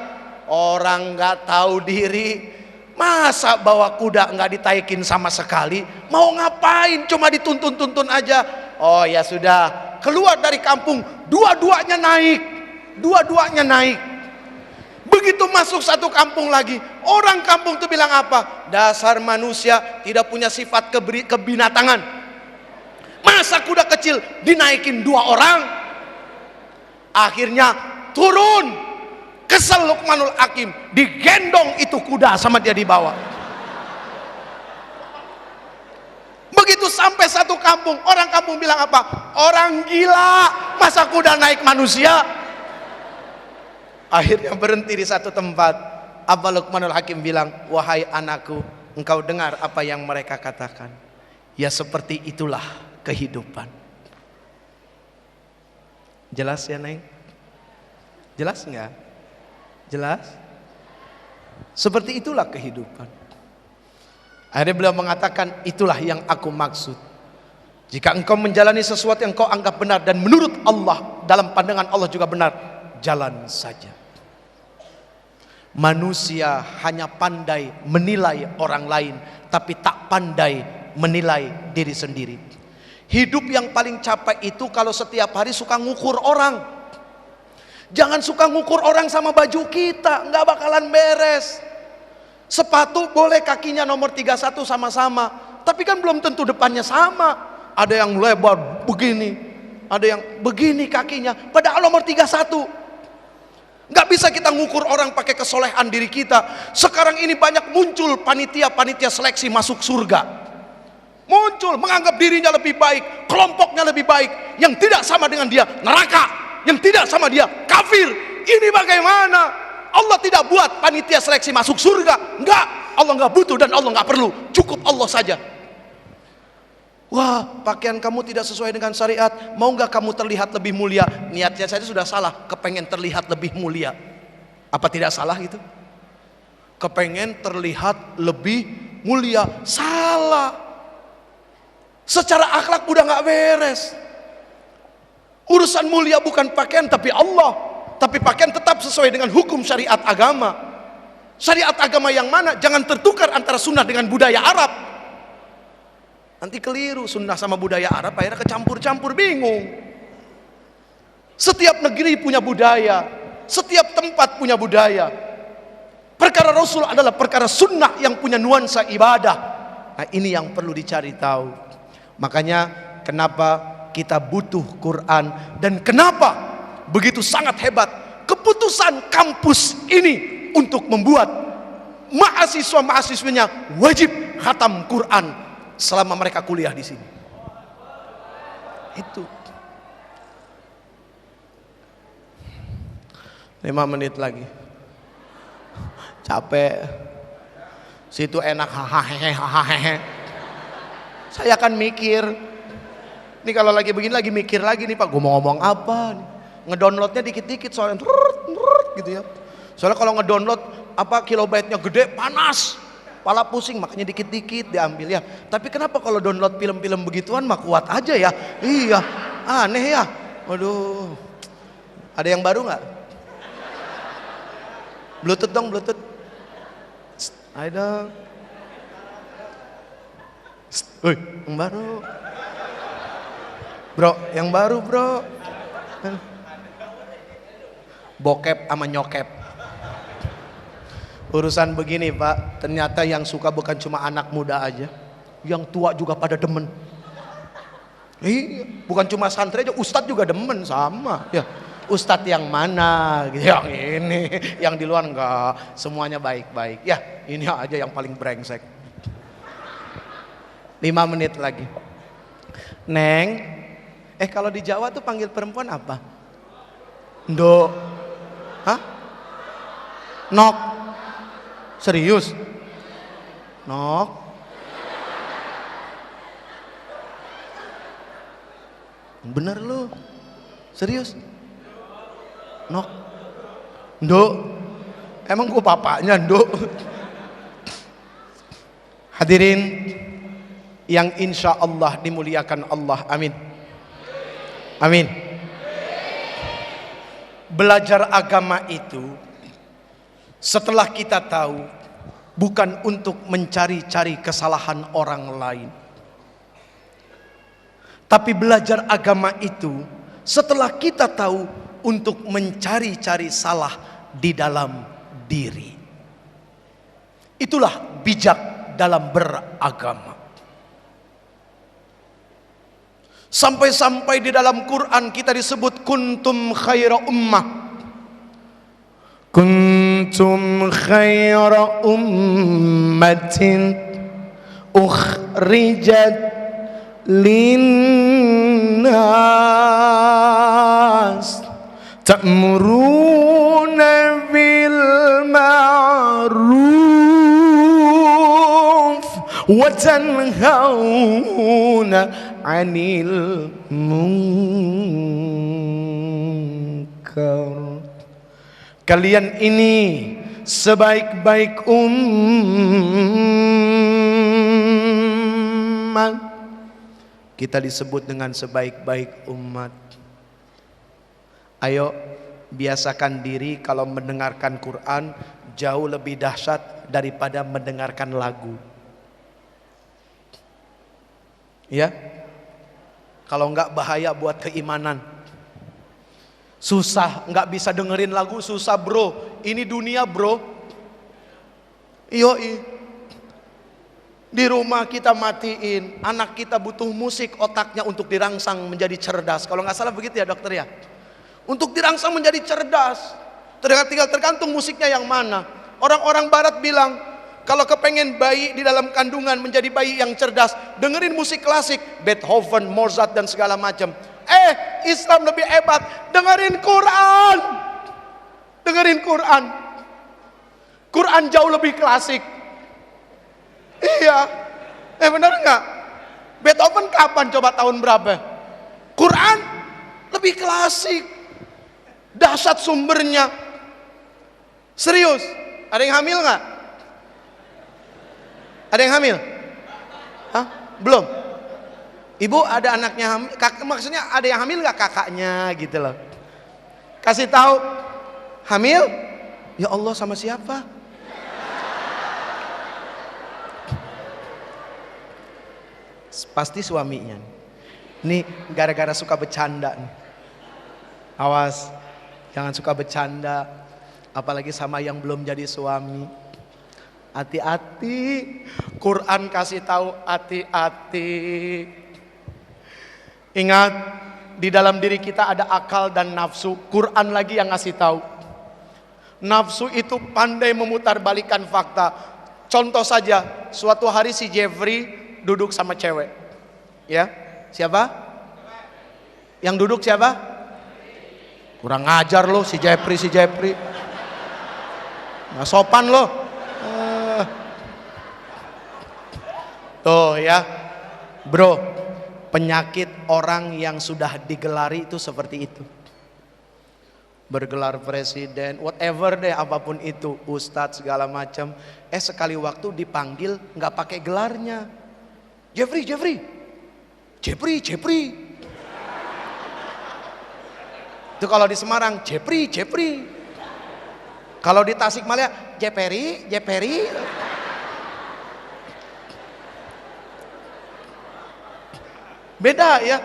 Orang nggak tahu diri, masa bawa kuda nggak ditaikin sama sekali? Mau ngapain? Cuma dituntun-tuntun aja. Oh ya sudah, keluar dari kampung, dua-duanya naik, dua-duanya naik. Begitu masuk satu kampung lagi, orang kampung itu bilang apa? Dasar manusia tidak punya sifat kebinatangan. Masa kuda kecil dinaikin dua orang? Akhirnya turun. Kesel Luqmanul Hakim, digendong itu kuda sama dia dibawa. Begitu sampai satu kampung, orang kampung bilang apa? Orang gila, masa kuda naik manusia? Akhirnya berhenti di satu tempat. Apa Luqmanul Hakim bilang? Wahai anakku, engkau dengar apa yang mereka katakan. Ya seperti itulah kehidupan. Jelas ya Neng? Jelas enggak? Jelas? Seperti itulah kehidupan. Akhirnya beliau mengatakan, itulah yang aku maksud. Jika engkau menjalani sesuatu yang kau anggap benar dan menurut Allah, dalam pandangan Allah juga benar, jalan saja. Manusia hanya pandai menilai orang lain, tapi tak pandai menilai diri sendiri. Hidup yang paling capek itu kalau setiap hari suka ngukur orang. Jangan suka ngukur orang sama baju kita, nggak bakalan beres. Sepatu boleh kakinya nomor 31 sama-sama, tapi kan belum tentu depannya sama. Ada yang lebar begini, ada yang begini kakinya, padahal nomor 31. Nggak bisa kita ngukur orang pakai kesolehan diri kita. Sekarang ini banyak muncul panitia seleksi masuk surga. Muncul menganggap dirinya lebih baik, kelompoknya lebih baik. Yang tidak sama dengan dia neraka, yang tidak sama dia kafir. Ini bagaimana? Allah tidak buat panitia seleksi masuk surga. Enggak, Allah enggak butuh dan Allah enggak perlu. Cukup Allah saja. Wah, pakaian kamu tidak sesuai dengan syariat. Mau enggak kamu terlihat lebih mulia? Niatnya saja sudah salah, kepengen terlihat lebih mulia. Apa tidak salah itu? Kepengen terlihat lebih mulia. Salah. Secara akhlak udah nggak beres. Urusan mulia bukan pakaian tapi Allah. Tapi pakaian tetap sesuai dengan hukum syariat agama. Syariat agama yang mana? Jangan tertukar antara sunnah dengan budaya Arab. Nanti keliru, sunnah sama budaya Arab akhirnya kecampur-campur, bingung. Setiap negeri punya budaya, setiap tempat punya budaya. Perkara Rasul adalah perkara sunnah yang punya nuansa ibadah. Nah, ini yang perlu dicari tahu. Makanya kenapa kita butuh Quran, dan kenapa begitu sangat hebat keputusan kampus ini untuk membuat mahasiswa-mahasiswinya wajib khatam Quran selama mereka kuliah di sini. Itu 5 menit lagi, capek. Situ enak, hahaha. Saya akan mikir, nih kalau lagi begini lagi mikir lagi nih Pak, gue mau ngomong apa nih. Ngedownloadnya dikit-dikit soalnya gitu ya. Soalnya kalau ngedownload kilobyte-nya gede, panas, kepala pusing, makanya dikit-dikit diambil ya. Tapi kenapa kalau download film-film begituan mah kuat aja ya? Iya, aneh ya. Waduh, ada yang baru nggak? Bluetooth dong, Bluetooth. Ada. Woi, yang baru. Bro, yang baru bro. Bokep sama nyokep. Urusan begini Pak, ternyata yang suka bukan cuma anak muda aja, yang tua juga pada demen. Bukan cuma santri aja, ustadz juga demen sama. Ya, ustadz yang mana? Yang ini, yang di luar enggak. Semuanya baik-baik. Ya, ini aja yang paling brengsek. 5 menit lagi. Neng, kalau di Jawa tuh panggil perempuan apa? Ndok. Hah? Nok. Serius? Nok. Bener lu? Serius? Nok. Ndok. Emang gua bapaknya Ndok? Hadirin yang insya Allah dimuliakan Allah, amin. Amin. Belajar agama itu setelah kita tahu bukan untuk mencari-cari kesalahan orang lain, tapi belajar agama itu setelah kita tahu untuk mencari-cari salah di dalam diri. Itulah bijak dalam beragama. Sampai-sampai di dalam Quran kita disebut kuntum khaira ummah. Kuntum khaira ummatin ukhrijat linnas ta'muruna bil ma'ruf wa tanhauna 'anil munkar. Kalian ini sebaik-baik umat. Kita disebut dengan sebaik-baik umat. Ayo biasakan diri kalau mendengarkan Quran jauh lebih dahsyat daripada mendengarkan lagu. Ya. Kalau enggak bahaya buat keimanan. Susah, enggak bisa dengerin lagu, susah bro. Ini dunia bro. Yoi. Di rumah kita matiin, anak kita butuh musik, otaknya untuk dirangsang menjadi cerdas. Kalau nggak salah begitu ya dokter ya. Untuk dirangsang menjadi cerdas, tinggal tergantung musiknya yang mana. Orang-orang barat bilang, kalau kepengen bayi di dalam kandungan menjadi bayi yang cerdas, dengerin musik klasik, Beethoven, Mozart dan segala macam. Islam lebih hebat, dengerin Quran. Dengerin Quran. Quran jauh lebih klasik. Iya, benar nggak? Beethoven kapan coba tahun berapa? Quran lebih klasik, dahsyat sumbernya. Serius, ada yang hamil nggak? Ada yang hamil? Hah? Belum? Ibu ada anaknya hamil? Maksudnya ada yang hamil nggak kakaknya gitu loh? Kasih tahu, hamil? Ya Allah, sama siapa? Pasti suaminya. Nih gara-gara suka bercanda nih. Awas, jangan suka bercanda, apalagi sama yang belum jadi suami. Hati-hati. Quran kasih tahu hati-hati. Ingat, di dalam diri kita ada akal dan nafsu. Quran lagi yang ngasih tahu. Nafsu itu pandai memutarbalikkan fakta. Contoh saja, suatu hari si Jeffrey duduk sama cewek. Ya, siapa? Yang duduk siapa? Kurang ajar lo si Jeffrey. Nggak sopan lo. Tuh ya, bro, penyakit orang yang sudah digelari itu seperti itu. Bergelar presiden, whatever deh, apapun itu, ustadz segala macam. Sekali waktu dipanggil nggak pakai gelarnya. Jeffrey. Itu kalau di Semarang, Jeffrey. Kalau di Tasikmalaya, Jeperi. Beda ya.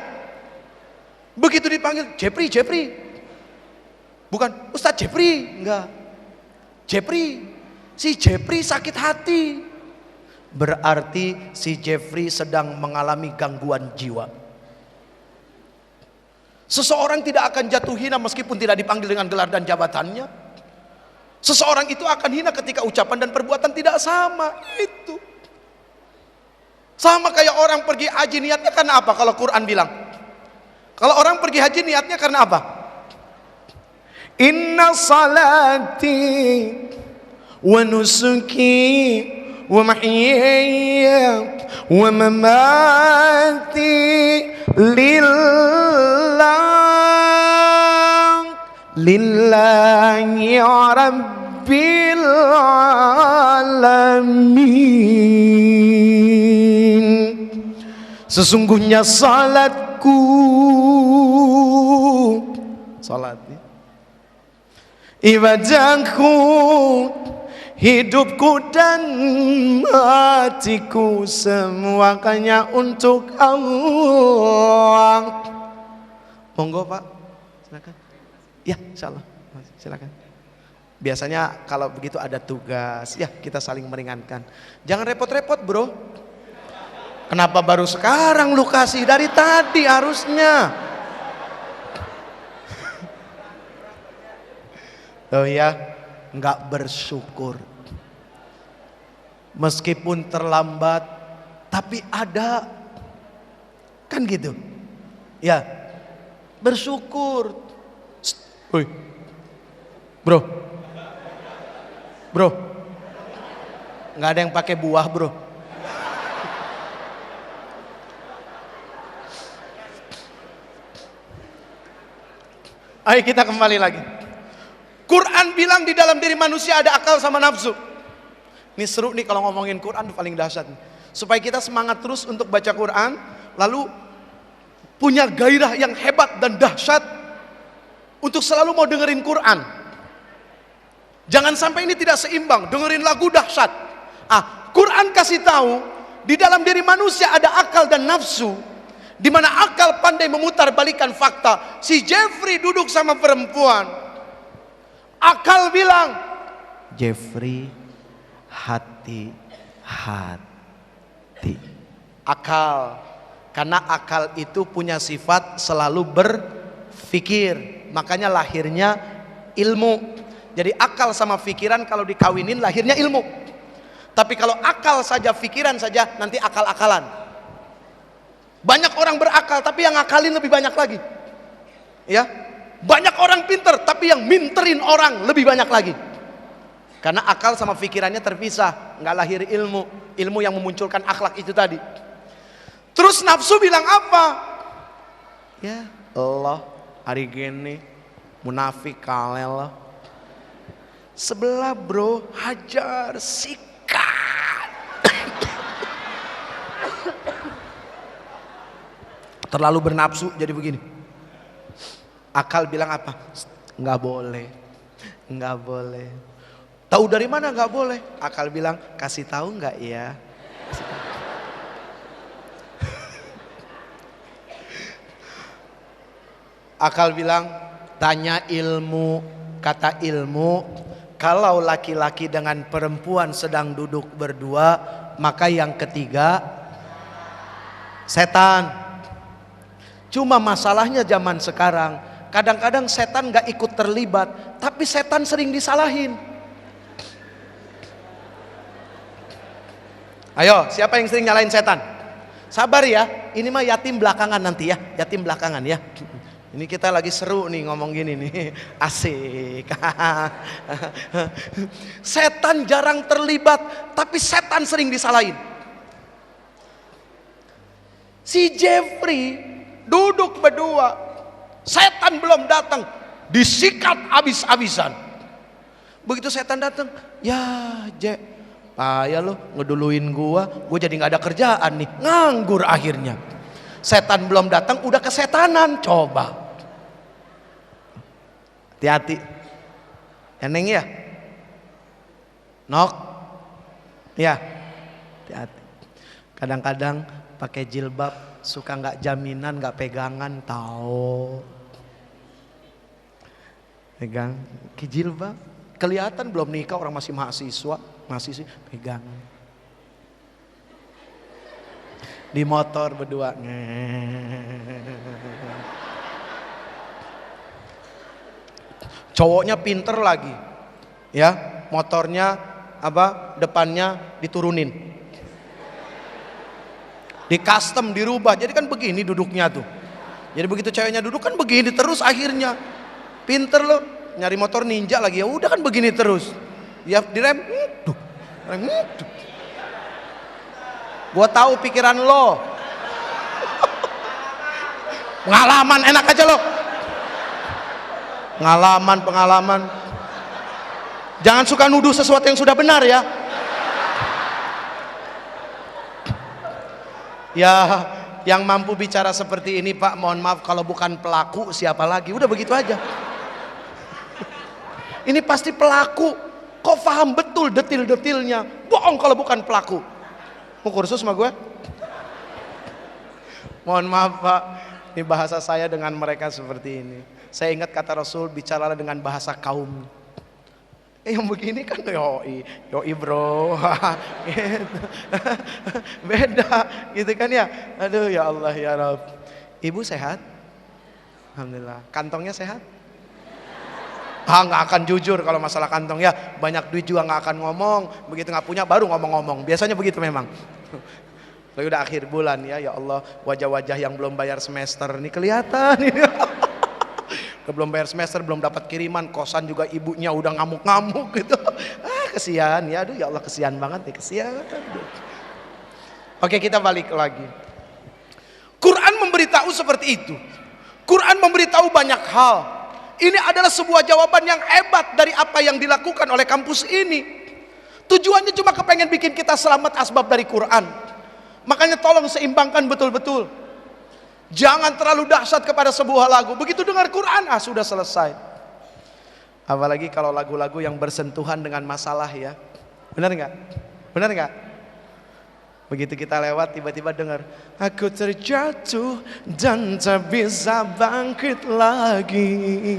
Begitu dipanggil Jeffrey. Bukan Ustadz Jeffrey, enggak. Jeffrey. Si Jeffrey sakit hati. Berarti si Jeffrey sedang mengalami gangguan jiwa. Seseorang tidak akan jatuh hina meskipun tidak dipanggil dengan gelar dan jabatannya. Seseorang itu akan hina ketika ucapan dan perbuatan tidak sama. Itu sama kayak orang pergi haji, niatnya karena apa? Kalau Quran bilang, kalau orang pergi haji niatnya karena apa? Inna salati wa nusuki wa mahyaya wa mamati lillahi rabbil alamin. Sesungguhnya salatku, ibadahku, hidupku dan matiku semuanya untuk Allah. Monggo Pak, silakan. Ya, insyaallah, silakan. Biasanya kalau begitu ada tugas, ya kita saling meringankan. Jangan repot-repot bro. Kenapa baru sekarang lu kasih? Dari tadi harusnya. Oh ya, nggak bersyukur. Meskipun terlambat, tapi ada. Kan gitu. Ya, bersyukur. Woi, bro, nggak ada yang pakai buah bro. Ayo kita kembali lagi. Quran bilang di dalam diri manusia ada akal sama nafsu. Ini seru nih kalau ngomongin Quran paling dahsyat nih. Supaya kita semangat terus untuk baca Quran, lalu punya gairah yang hebat dan dahsyat untuk selalu mau dengerin Quran. Jangan sampai ini tidak seimbang, dengerin lagu dahsyat. Quran kasih tahu di dalam diri manusia ada akal dan nafsu. Di mana akal pandai memutar balikan fakta. Si Jeffrey duduk sama perempuan. Akal bilang, Jeffrey, hati-hati. Akal, karena akal itu punya sifat selalu berpikir. Makanya lahirnya ilmu. Jadi akal sama pikiran kalau dikawinin lahirnya ilmu. Tapi kalau akal saja, pikiran saja, nanti akal-akalan. Banyak orang berakal tapi yang ngakalin lebih banyak lagi. Ya, banyak orang pinter tapi yang minterin orang lebih banyak lagi. Karena akal sama pikirannya terpisah, nggak lahir ilmu. Ilmu yang memunculkan akhlak itu tadi. Terus nafsu bilang apa? Ya Allah, hari gini munafik kalel. Sebelah bro, hajar, sikat. Terlalu bernafsu jadi begini. Akal bilang apa? Nggak boleh, nggak boleh. Tahu dari mana nggak boleh? Akal bilang, kasih tahu nggak ya? Akal bilang, tanya ilmu. Kata ilmu, kalau laki-laki dengan perempuan sedang duduk berdua, maka yang ketiga setan. Cuma masalahnya zaman sekarang, kadang-kadang setan gak ikut terlibat, tapi setan sering disalahin. Ayo, siapa yang sering nyalahin setan? Sabar ya, ini mah yatim belakangan nanti ya, yatim belakangan ya. Ini kita lagi seru nih ngomong gini nih, asik. Setan jarang terlibat, tapi setan sering disalahin. Si Jeffrey duduk berdua, setan belum datang, disikat abis-abisan. Begitu setan datang, ya payah lo ngeduluin gua jadi nggak ada kerjaan nih, nganggur akhirnya. Setan belum datang udah kesetanan, coba. Hati-hati, ya Neng ya, Nok, ya, hati-hati. Kadang-kadang pakai jilbab suka nggak jaminan, nggak pegangan, tahu. Pegang ke jilbab, kelihatan belum nikah, orang masih mahasiswa, masih pegang. Di motor berdua, cowoknya pinter lagi, ya, motornya apa, depannya diturunin, di custom, dirubah, jadi kan begini duduknya tuh. Jadi begitu ceweknya duduk kan begini terus akhirnya. Pinter lo, nyari motor ninja lagi, ya udah kan begini terus. Ya direm, rem. Gua tahu pikiran lo. Pengalaman enak aja lo. Pengalaman. Jangan suka nuduh sesuatu yang sudah benar ya. Ya, yang mampu bicara seperti ini Pak, mohon maaf, kalau bukan pelaku siapa lagi? Udah begitu aja. Ini pasti pelaku. Kok paham betul detil-detilnya? Bohong kalau bukan pelaku. Mau kursus sama gue? Mohon maaf Pak, ini bahasa saya dengan mereka seperti ini. Saya ingat kata Rasul, bicaralah dengan bahasa kaum. Yang begini kan yoi bro. Gitu. Beda gitu kan ya. Aduh ya Allah ya Rabb. Ibu sehat? Alhamdulillah. Kantongnya sehat? Nggak akan jujur kalau masalah kantong ya. Banyak duit juga nggak akan ngomong. Begitu nggak punya baru ngomong-ngomong. Biasanya begitu memang. Lagi udah akhir bulan ya, ya Allah, wajah-wajah yang belum bayar semester ini kelihatan. Belum bayar semester, belum dapat kiriman, kosan juga ibunya udah ngamuk-ngamuk gitu. Kesian ya, aduh ya Allah, kesian banget nih, kesian. Oke, kita balik lagi. Quran memberitahu seperti itu. Quran memberitahu banyak hal. Ini adalah sebuah jawaban yang hebat dari apa yang dilakukan oleh kampus ini. Tujuannya cuma kepengen bikin kita selamat asbab dari Quran. Makanya tolong seimbangkan betul-betul. Jangan terlalu dahsyat kepada sebuah lagu. Begitu dengar Quran, sudah selesai. Apalagi kalau lagu-lagu yang bersentuhan dengan masalah ya. Benar nggak? Benar nggak? Begitu kita lewat tiba-tiba dengar, aku terjatuh dan tak bisa bangkit lagi.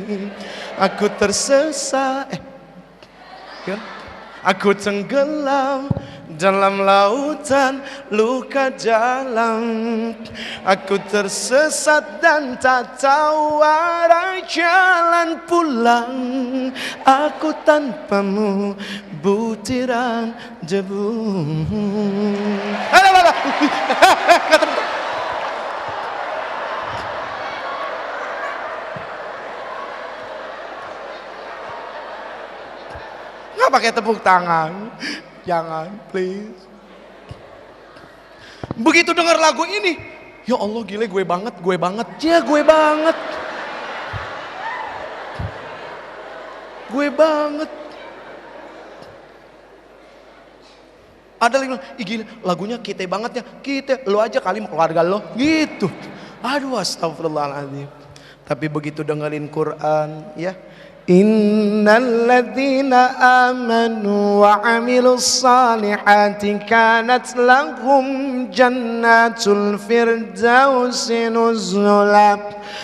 Aku tersesat, aku tenggelam dalam lautan luka dalam. Aku tersesat dan tak tahu arah jalan pulang. Aku tanpamu butiran debu. Nggak pakai tepuk tangan. Jangan, please. Begitu dengar lagu ini, ya Allah gile gue banget. Ya gue banget. Gue banget. Ada lagi bilang, ih gila lagunya kita banget ya. Kita, lo aja kali keluarga lo. Gitu. Aduh astagfirullahaladzim. Tapi begitu dengerin Quran ya. Innalladzina amanu wa amilus salihati kanat lahum jannatul firdausi nuzula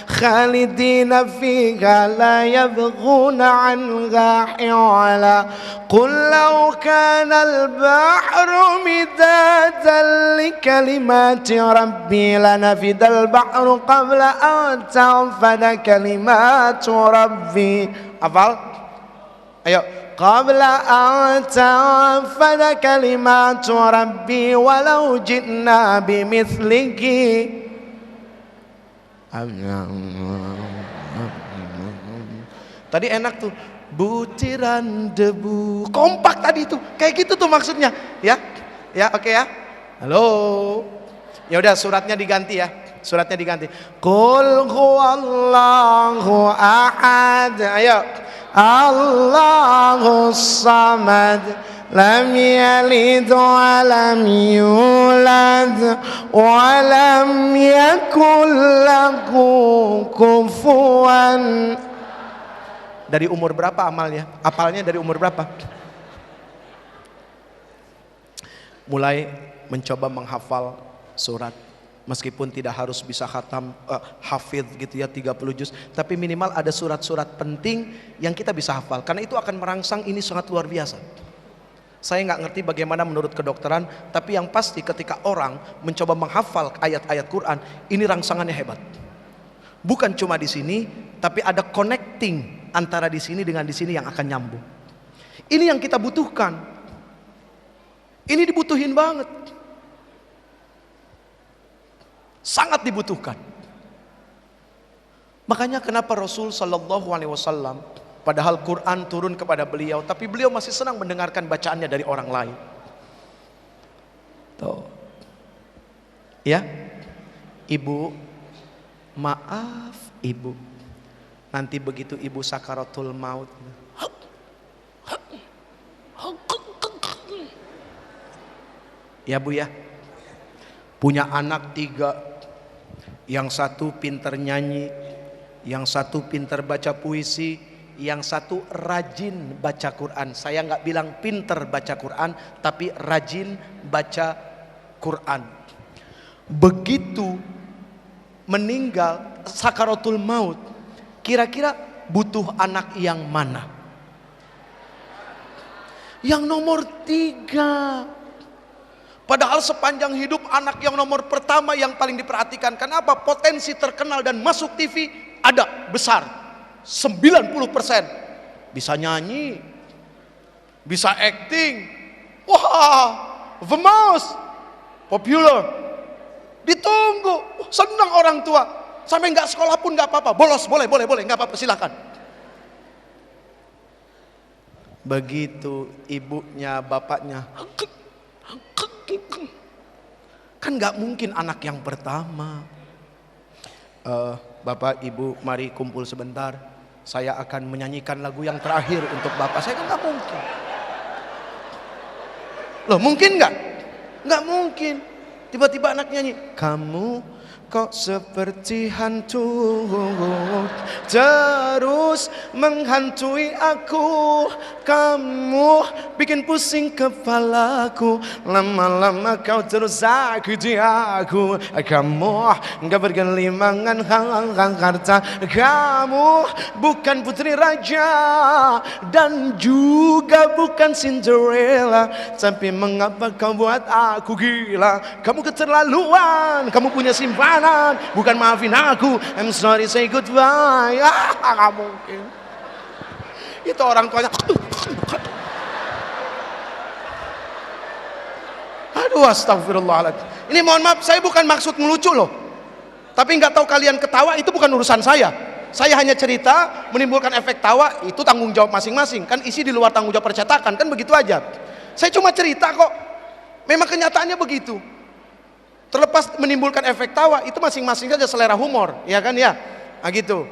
khalidina fiha la yabghuna anha hiwala qul law kana al-bahru midadan li kalimati rabbi lanafidal bahru qabla an tanfada kalimatu rabbi. Hafal? Ayo. Qabla an tanfada kalimatu rabbi walau ji'na bimithlihi. Tadi enak tuh. Butiran debu. Kompak tadi tuh. Kayak gitu tuh maksudnya. Ya? Ya, oke ya. Halo. Ya udah suratnya diganti ya. Suratnya diganti. Qul huwallahu ahad. Ayo. Allahus samad. Lam yalid wa lam yulad wa lam yakul lahu kufuwan. Dari umur berapa amalnya? Apalnya dari umur berapa? Mulai mencoba menghafal surat. Meskipun tidak harus bisa khatam hafidh gitu ya 30 juz, tapi minimal ada surat-surat penting yang kita bisa hafal, karena itu akan merangsang ini sangat luar biasa. Saya nggak ngerti bagaimana menurut kedokteran, tapi yang pasti ketika orang mencoba menghafal ayat-ayat Quran, ini rangsangannya hebat. Bukan cuma di sini, tapi ada connecting antara di sini dengan di sini yang akan nyambung. Ini yang kita butuhkan. Ini dibutuhin banget. Sangat dibutuhkan. Makanya kenapa Rasul Sallallahu Alaihi Wasallam, padahal Quran turun kepada beliau, tapi beliau masih senang mendengarkan bacaannya dari orang lain. Tuh. Ya, ibu, maaf ibu. Nanti begitu ibu sakaratul maut, ya bu ya, punya anak 3. Yang satu pinter nyanyi, yang satu pinter baca puisi, yang satu rajin baca Quran. Saya nggak bilang pinter baca Quran, tapi rajin baca Quran. Begitu meninggal sakaratul maut, kira-kira butuh anak yang mana? Yang nomor 3. Padahal sepanjang hidup anak yang nomor pertama yang paling diperhatikan. Kenapa? Potensi terkenal dan masuk TV ada besar 90%. Bisa nyanyi, bisa acting, wah, the most popular, ditunggu, senang orang tua, sampai nggak sekolah pun nggak apa-apa, bolos boleh nggak apa-apa, silakan. Begitu ibunya bapaknya, kan nggak mungkin anak yang pertama. Bapak ibu mari kumpul sebentar, saya akan menyanyikan lagu yang terakhir untuk bapak. Saya kan nggak mungkin. Loh mungkin nggak? Nggak mungkin. Tiba-tiba anak nyanyi, kamu kok seperti hantu terus menghantui aku. Kamu bikin pusing kepalaku, lama-lama kau terus sakiti aku. Kamu gak bergelimangan harta. Kamu bukan putri raja dan juga bukan Cinderella, tapi mengapa kau buat aku gila? Kamu keterlaluan, kamu punya simpanan, bukan maafin aku. I'm sorry, say goodbye. Gak mungkin. Itu orang tuanya. Aduh, astagfirullahaladzim. Ini mohon maaf, saya bukan maksud ngelucu loh. Tapi nggak tahu kalian ketawa, itu bukan urusan saya. Saya hanya cerita, menimbulkan efek tawa, itu tanggung jawab masing-masing. Kan isi di luar tanggung jawab percetakan, kan begitu aja. Saya cuma cerita kok. Memang kenyataannya begitu. Terlepas menimbulkan efek tawa, itu masing-masing saja selera humor, ya kan ya? Nah gitu.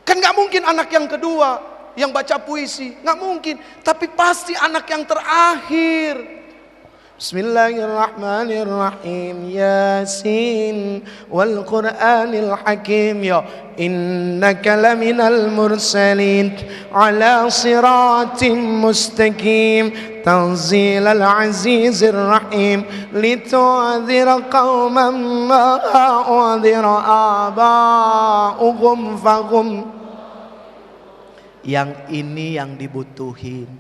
Kan nggak mungkin anak yang kedua yang baca puisi, nggak mungkin. Tapi pasti anak yang terakhir. Bismillahirrahmanirrahim. Yasin wal Qur'anil Hakim. Ya innaka laminal mursalin ala siratim mustaqim tanzilal azizir rahim litu'adhira qauman ma a'udhira aba'uhum fahum. Yang ini yang dibutuhin.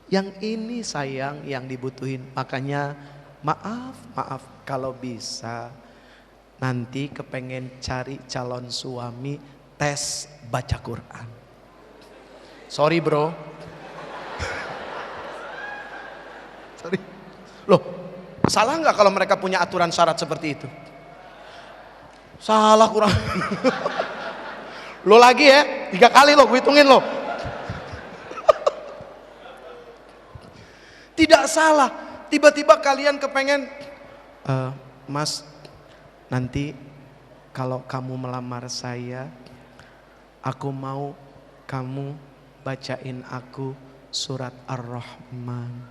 Yang ini sayang yang dibutuhin. Makanya maaf kalau bisa nanti kepengen cari calon suami, tes baca Quran. Sorry bro. Sorry. Loh, salah nggak kalau mereka punya aturan syarat seperti itu? Salah kurang. Lo lagi ya, 3 kali lo, gue hitungin lo. Tidak salah. Tiba-tiba kalian kepengen, Mas, nanti kalau kamu melamar saya, aku mau kamu bacain aku surat Ar-Rahman.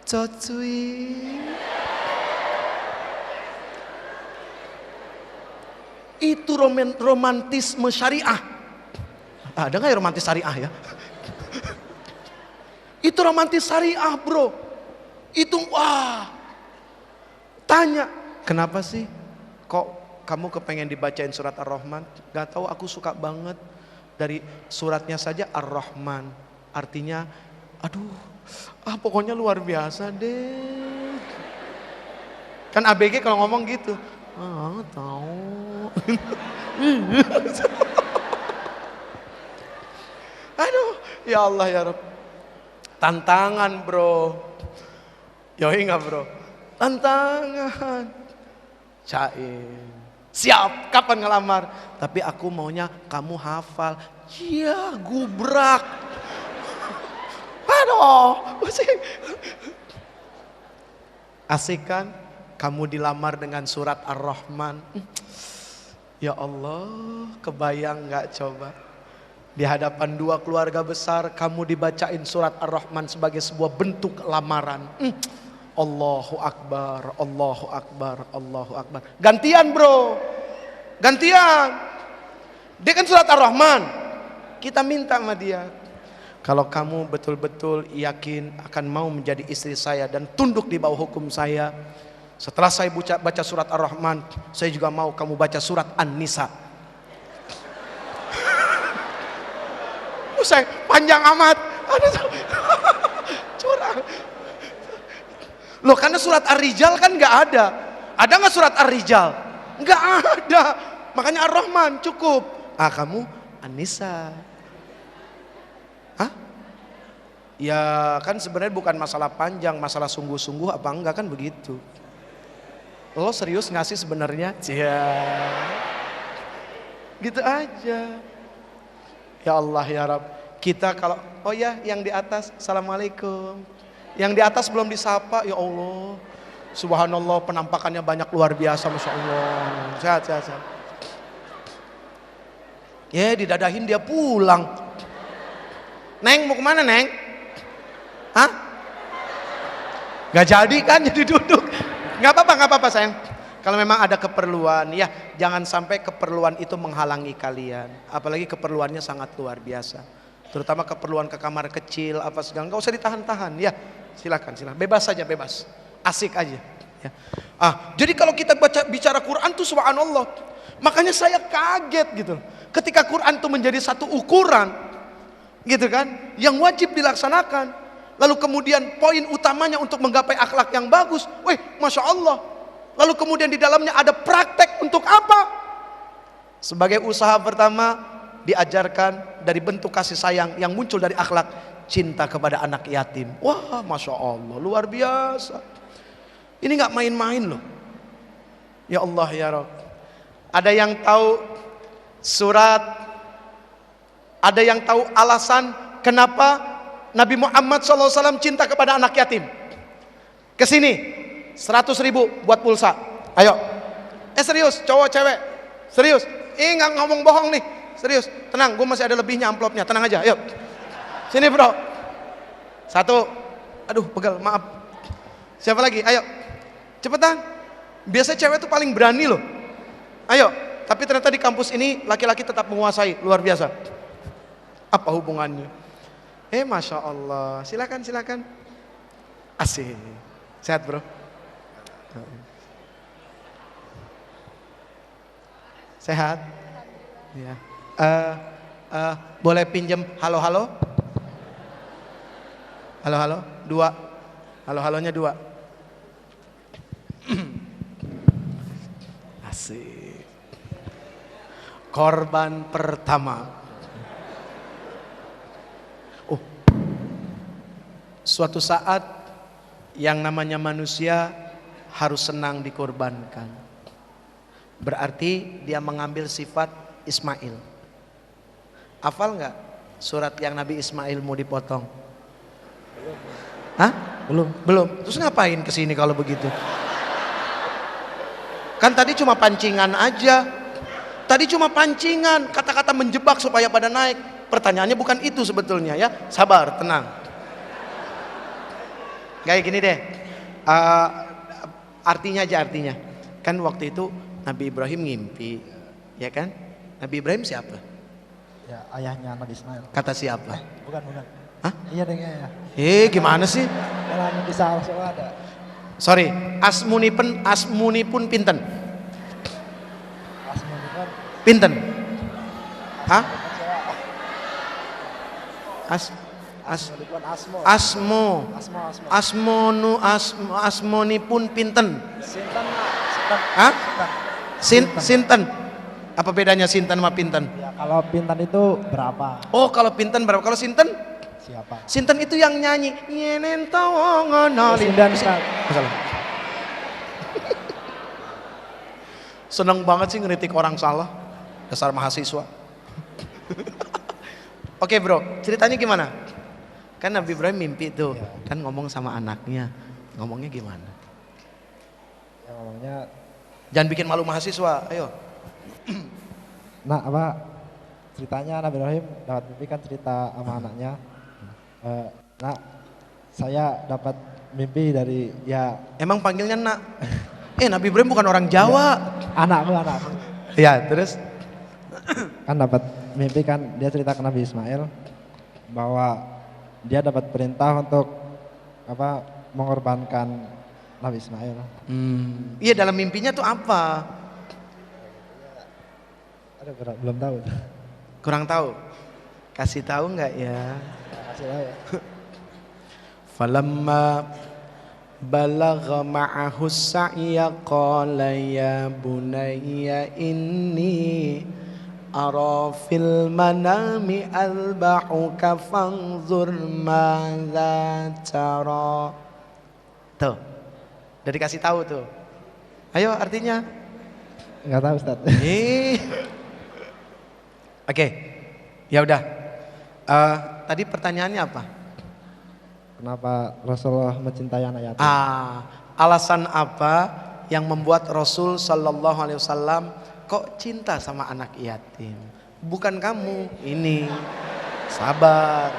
Cocui. Itu romantisme syariah. Ada nggak ya romantis syariah ya? Itu romantis syariah bro. Itu wah. Tanya, kenapa sih kok kamu kepengen dibacain surat Ar-Rahman? Gak tahu, aku suka banget. Dari suratnya saja Ar-Rahman. Artinya, aduh, pokoknya luar biasa deh. Kan ABG kalau ngomong gitu. Tahu. Aduh, ya Allah ya Rabb. Tantangan bro. Yoi nggak bro? Tantangan. Cain. Siap, kapan ngelamar? Tapi aku maunya kamu hafal. Ya gubrak. Aduh, asik kan? Kamu dilamar dengan surat Ar-Rahman. Ya Allah, kebayang nggak coba? Di hadapan 2 keluarga besar, kamu dibacain surat Ar-Rahman sebagai sebuah bentuk lamaran. Allahu Akbar, Allahu Akbar, Allahu Akbar. Gantian bro, gantian. Dia kan surat Ar-Rahman. Kita minta sama dia. Kalau kamu betul-betul yakin akan mau menjadi istri saya dan tunduk di bawah hukum saya, setelah saya baca surat Ar-Rahman, saya juga mau kamu baca surat An-Nisa. Saya panjang amat. Curang. Loh, karena surat Ar-Rijal kan nggak ada. Ada nggak surat Ar-Rijal? Nggak ada. Makanya Ar-Rahman cukup. Kamu An-Nisa. Hah? Ya kan sebenarnya bukan masalah panjang, masalah sungguh-sungguh apa enggak kan begitu. Lo serius nggak sih sebenarnya? Iya. Gitu aja. Ya Allah ya Rabb. Kita kalau, oh ya yang di atas, Assalamualaikum. Yang di atas belum disapa, ya Allah. Subhanallah, penampakannya banyak luar biasa, Masya Allah. Sehat. Ya didadahin dia pulang. Neng mau kemana Neng? Hah? Gak jadi kan jadi duduk. Gak apa-apa sayang. Kalau memang ada keperluan, ya jangan sampai keperluan itu menghalangi kalian. Apalagi keperluannya sangat luar biasa. Terutama keperluan ke kamar kecil, apa segala. Gak usah ditahan-tahan, ya silakan. Bebas saja, bebas. Asik aja. Ya. Jadi kalau kita bicara Quran tuh subhanallah. Makanya saya kaget gitu. Ketika Quran itu menjadi satu ukuran, gitu kan, yang wajib dilaksanakan. Lalu kemudian poin utamanya untuk menggapai akhlak yang bagus. Masya Allah. Lalu kemudian di dalamnya ada praktek untuk apa? Sebagai usaha pertama diajarkan dari bentuk kasih sayang yang muncul dari akhlak cinta kepada anak yatim. Wah, Masya Allah, luar biasa. Ini nggak main-main loh. Ya Allah ya Rabb. Ada yang tahu surat, ada yang tahu alasan kenapa Nabi Muhammad SAW cinta kepada anak yatim? Kesini 100.000 buat pulsa. Ayo. Serius, cowok cewek. Serius. Nggak ngomong bohong nih. Serius. Tenang, gue masih ada lebihnya amplopnya. Tenang aja. Ayo. Sini bro. 1. Aduh, pegal. Maaf. Siapa lagi? Ayo. Cepetan. Biasanya cewek tuh paling berani loh. Ayo. Tapi ternyata di kampus ini laki-laki tetap menguasai. Luar biasa. Apa hubungannya? Masya Allah. Silakan. Asik. Sehat bro. Sehat? Ya. Boleh pinjem halo-halo? Halo-halo? 2. Halo-halonya 2. Asik. Korban pertama. Suatu saat yang namanya manusia harus senang dikorbankan. Berarti dia mengambil sifat Ismail. Hafal nggak surat yang Nabi Ismail mau dipotong? Hah? Belum. Terus ngapain kesini kalau begitu? Kan tadi cuma pancingan aja. Kata-kata menjebak supaya pada naik. Pertanyaannya bukan itu sebetulnya ya. Sabar, tenang. Kayak gini deh. Artinya. Kan waktu itu Nabi Ibrahim ngimpi, ya kan? Nabi Ibrahim siapa? Ya, ayahnya Nabi Ismail. Kata siapa? Bukan. Hah? Iya deh ya. Gimana sih? Dalam kisah Rasul ada. Sorry, asmuni pun pinten? Asmuni kan. Pinten? Hah? Asmoni pun pinten? Sinten. Hah? Sinten. Apa bedanya sinten sama pinten? Ya, kalau pinten itu berapa? Oh, kalau pinten berapa? Kalau sinten? Siapa? Sinten itu yang nyanyi. Nyenen tawongan alin. Salah. Seneng banget sih ngeritik orang salah. Dasar mahasiswa. Oke bro, ceritanya gimana? Kan Nabi Ibrahim mimpi tuh, ya. Kan ngomong sama anaknya. Ngomongnya gimana? Ya ngomongnya, jangan bikin malu mahasiswa, ayo. Nah ceritanya Nabi Ibrahim dapat mimpi kan cerita sama anaknya. Nak, saya dapat mimpi dari ya. Emang panggilnya nak? Nabi Ibrahim bukan orang Jawa. Ya, anakku. Ya terus? Kan dapat mimpi kan dia cerita ke Nabi Ismail bahwa dia dapat perintah untuk mengorbankan Nabi Ismail. Iya, dalam mimpinya tuh apa? Aduh, belum tahu. Kurang tahu. Kasih tahu nggak ya? Kasih tahu ya. Falamma balagha ma'ahu sa'ya qala ya bunayya inni ara fil manami alba'uka fanzur madza tara. Tuh. Udah dikasih tahu tuh. Ayo artinya. Enggak tahu Ustaz. Oke. Ya udah. Tadi pertanyaannya apa? Kenapa Rasulullah mencintai anak yatim? Alasan apa yang membuat Rasul Sallallahu Alaihi Wasallam kok cinta sama anak yatim? Bukan kamu, ini. Sabar.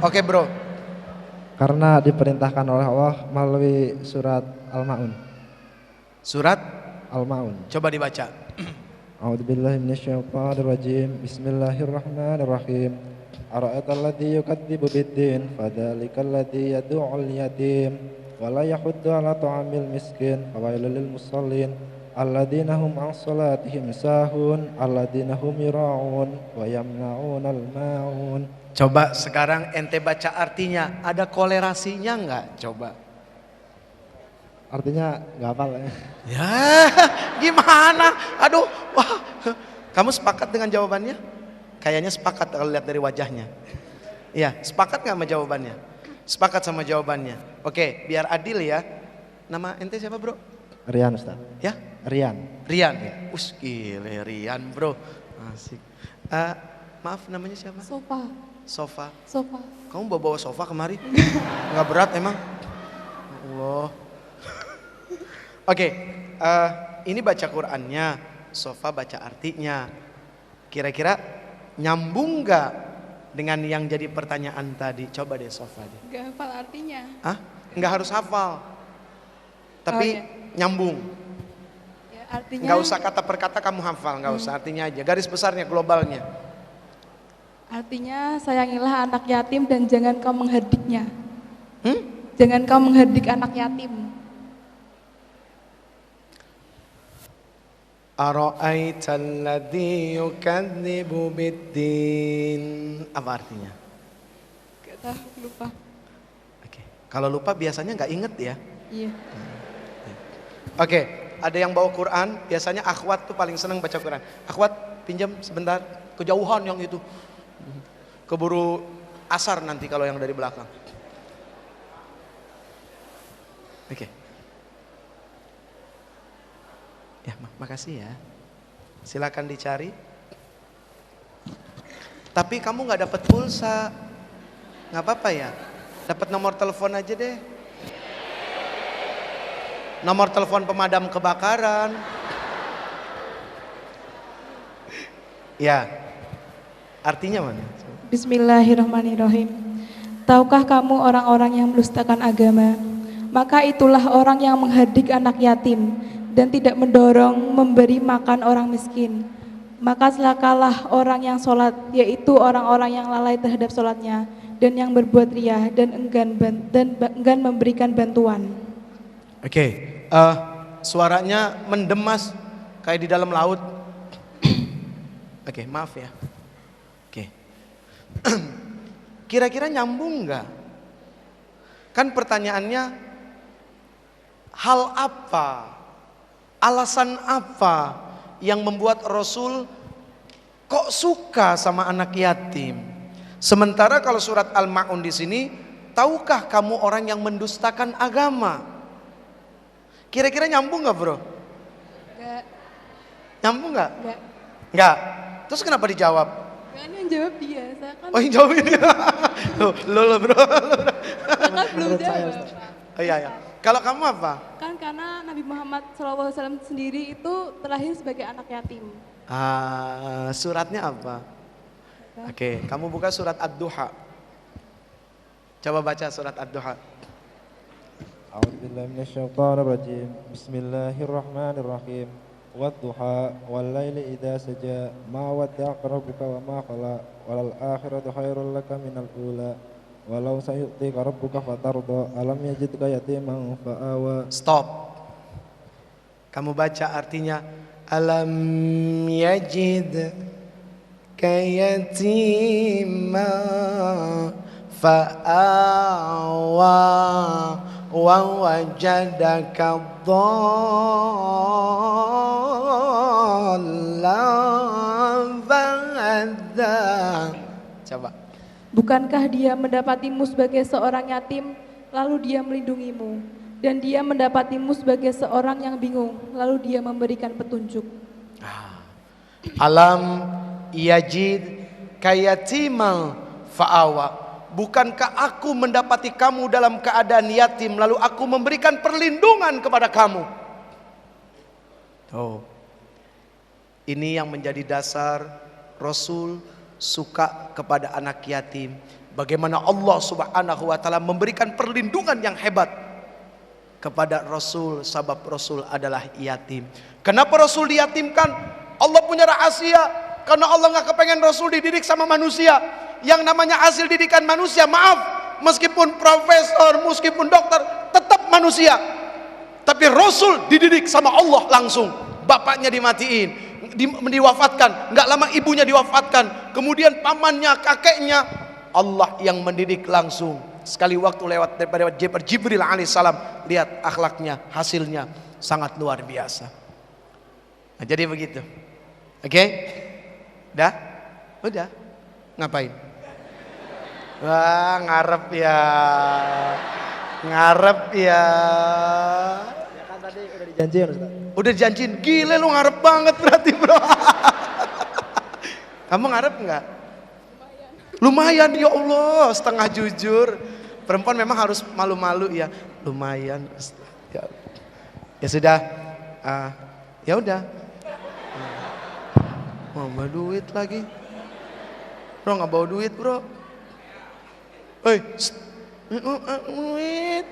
Oke bro. Karena diperintahkan oleh Allah melalui surat Al-Maun. Surat Al-Maun. coba dibaca. A'udzubillahi minasyaitonirrajim. Bismillahirrahmanirrahim. Ara'aital ladzi yukadzibu biddin fadzalikal ladzi yad'ul yatim wa la yahuddu 'ala ta'amil miskin fawailul lil musallin alladzina hum 'an shalatihim sahun alladzina hum yura'un wa yamna'unal ma'un. Coba sekarang ente baca artinya, ada kolerasinya enggak? Coba. Artinya nggak hafal ya. Ya, gimana? Aduh, wah. Kamu sepakat dengan jawabannya? Kayaknya sepakat kalau lihat dari wajahnya. Iya, sepakat nggak sama jawabannya? Sepakat sama jawabannya. Oke, biar adil ya. Nama ente siapa, Bro? Rian Ustaz. Ya? Rian. Rian. Gile Rian, Bro. Asik. Maaf, namanya siapa? Sofa. Sofa. Sofa. Kamu bawa sofa kemari? Nggak berat emang? Allah. Oke, ini baca Qur'annya, Sofa baca artinya. Kira-kira nyambung nggak dengan yang jadi pertanyaan tadi? Coba deh Sofa deh. Gak hafal artinya. Hah? Nggak harus hafal, tapi iya. nyambung. Ya, artinya. Nggak usah kata per kata kamu hafal, nggak usah, artinya aja. Garis besarnya, globalnya. Artinya sayangilah anak yatim dan jangan kau mengherdiknya. Jangan kau mengherdik anak yatim. Ara'aital ladzi yukadzibu biddin. Apa artinya? Gak tahu, lupa. Oke. Kalau lupa biasanya nggak inget ya. Iya. Oke, ada yang bawa Quran, biasanya akhwat tuh paling senang baca Quran. Akhwat pinjam sebentar, kejauhan yang itu. Keburu asar nanti kalau yang dari belakang. Oke. Ya, makasih ya. Silakan dicari. Tapi kamu nggak dapat pulsa, nggak apa-apa ya. Dapat nomor telepon aja deh. Nomor telepon pemadam kebakaran. Ya. Artinya mana? Bismillahirrahmanirrahim. Tahukah kamu orang-orang yang mendustakan agama? Maka itulah orang yang menghardik anak yatim dan tidak mendorong memberi makan orang miskin. Maka celakalah orang yang sholat, yaitu orang-orang yang lalai terhadap sholatnya dan yang berbuat riya dan enggan memberikan bantuan. Oke, suaranya mendemas kayak di dalam laut. Oke, maaf ya. Oke. Kira-kira nyambung nggak? Kan pertanyaannya, hal apa, alasan apa yang membuat Rasul kok suka sama anak yatim? Sementara kalau surat Al-Maun di sini, tahukah kamu orang yang mendustakan agama? Kira-kira nyambung nggak, Bro? Enggak. Nyambung nggak? Enggak. Nggak. Terus kenapa dijawab? Kan yang jawab dia, saya kan. Oh, yang jawab ini. Lo Bro. Kan belum jawab. Oh iya ya. Kalau kamu apa? Kan karena Nabi Muhammad SAW sendiri itu terlahir sebagai anak yatim. Suratnya apa? Oke, kamu buka surat Ad-Duha. Coba baca surat Ad-Duha. A'udzubillahi minasyaitonirrajim. Bismillahirrahmanirrahim. Wadduha wallaili idza saja ma wadda'aka rabbuka wa ma qala walal akhiratu khairul laka minal ula walau sayu'tika rabbuka fatarda alam yajidka yatiman fa'awa. Stop. Kamu baca artinya alam yajid kayatima fa'awa wa wajadaka dhallan fahadha. Coba. Bukankah dia mendapatimu sebagai seorang yatim, lalu dia melindungimu, dan dia mendapatimu sebagai seorang yang bingung, lalu dia memberikan petunjuk. Alam yajid kayatimal fa'awa. Bukankah aku mendapati kamu dalam keadaan yatim, lalu aku memberikan perlindungan kepada kamu. Oh, ini yang menjadi dasar Rasul suka kepada anak yatim. bagaimana Allah Subhanahu wa taala memberikan perlindungan yang hebat kepada Rasul, sebab Rasul adalah yatim. Kenapa Rasul diyatimkan? Allah punya rahasia. Karena Allah nggak kepengen Rasul dididik sama manusia. Yang namanya hasil didikan manusia, maaf, meskipun profesor, meskipun dokter, tetap manusia. Tapi Rasul dididik sama Allah langsung. Bapaknya dimatiin, diwafatkan, nggak lama ibunya diwafatkan, kemudian pamannya, kakeknya, Allah yang mendidik langsung. Sekali waktu lewat daripada Jibril alaihissalam, lihat akhlaknya, hasilnya sangat luar biasa. Nah, jadi begitu. Oke? Udah? Udah? Ngapain? Wah, ngarep ya. Ngarep ya. Ya kan tadi udah dijanjiin Ustaz. Udah dijanjiin. Gile lu ngarep banget berarti, bro. Kamu ngarep nggak? Lumayan ya Allah, setengah jujur. Perempuan memang harus malu-malu ya. Lumayan. Ya sudah. Ya udah. Mau bawa duit lagi. Bro nggak bawa duit bro. Hei, duit.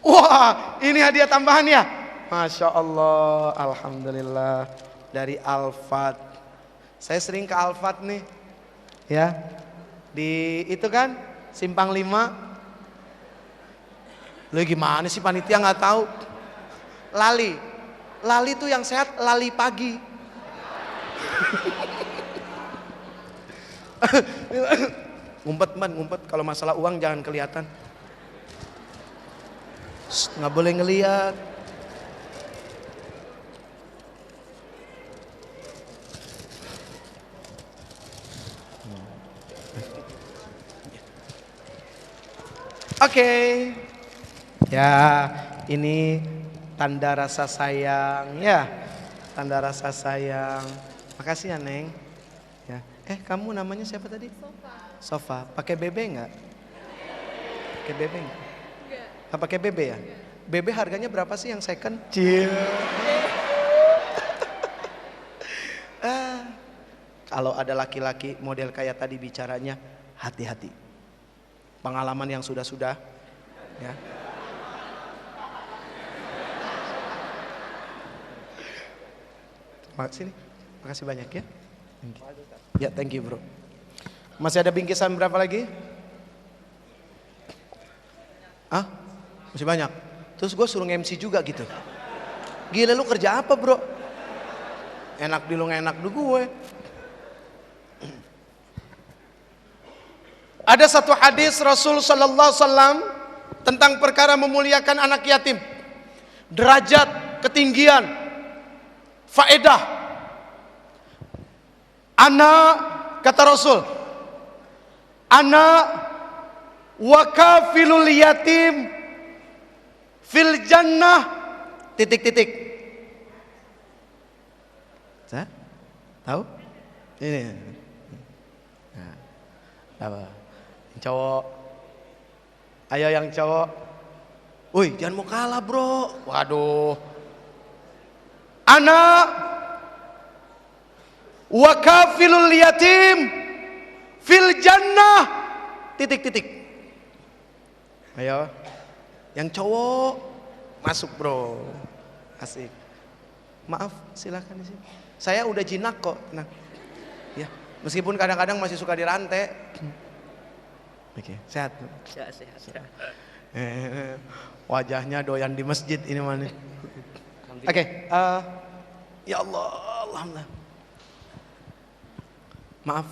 Wah, ini hadiah tambahan ya. Masya Allah, alhamdulillah dari Alfat. Saya sering ke Alfat nih, ya di itu kan Simpang 5. Lu gimana sih panitia nggak tahu? Lali tuh yang sehat, lali pagi. Ngumpet kalau masalah uang jangan kelihatan. Nggak boleh ngelihat. Oke. Ya, ini tanda rasa sayang ya. Tanda rasa sayang. Makasih ya, Neng. Ya. Kamu namanya siapa tadi? Sofa. Pakai BB enggak? Pakai BB enggak? Enggak pakai BB ya? BB harganya berapa sih yang second? Cie. Kalau ada laki-laki model kayak tadi bicaranya, hati-hati. Pengalaman yang sudah-sudah ya. Sini. Makasih banyak ya. Ya, thank you bro. Masih ada bingkisan berapa lagi? Masih banyak. Terus gue suruh MC juga gitu. Gila lu kerja apa bro? Enak di lu enak di gue. Ada satu hadis Rasul sallallahu alaihi wasallam tentang perkara memuliakan anak yatim. Derajat, ketinggian, faedah. Kata Rasul, ana wa kafilul yatim fil jannah titik-titik. Tahu? Ini. Nah, apa? Cowok. Ayo yang cowok. Woi, jangan mau kalah, bro. Waduh. Ana wa kafilul yatim fil jannah titik-titik. Ayo. Yang cowok masuk, bro. Asik. Maaf, silakan di sini. Saya udah jinak kok. Nah. Ya, meskipun kadang-kadang masih suka dirantai. Oke, sehat. Sehat. Wajahnya doyan di masjid ini mana? Oke, ya Allah, alhamdulillah. Maaf,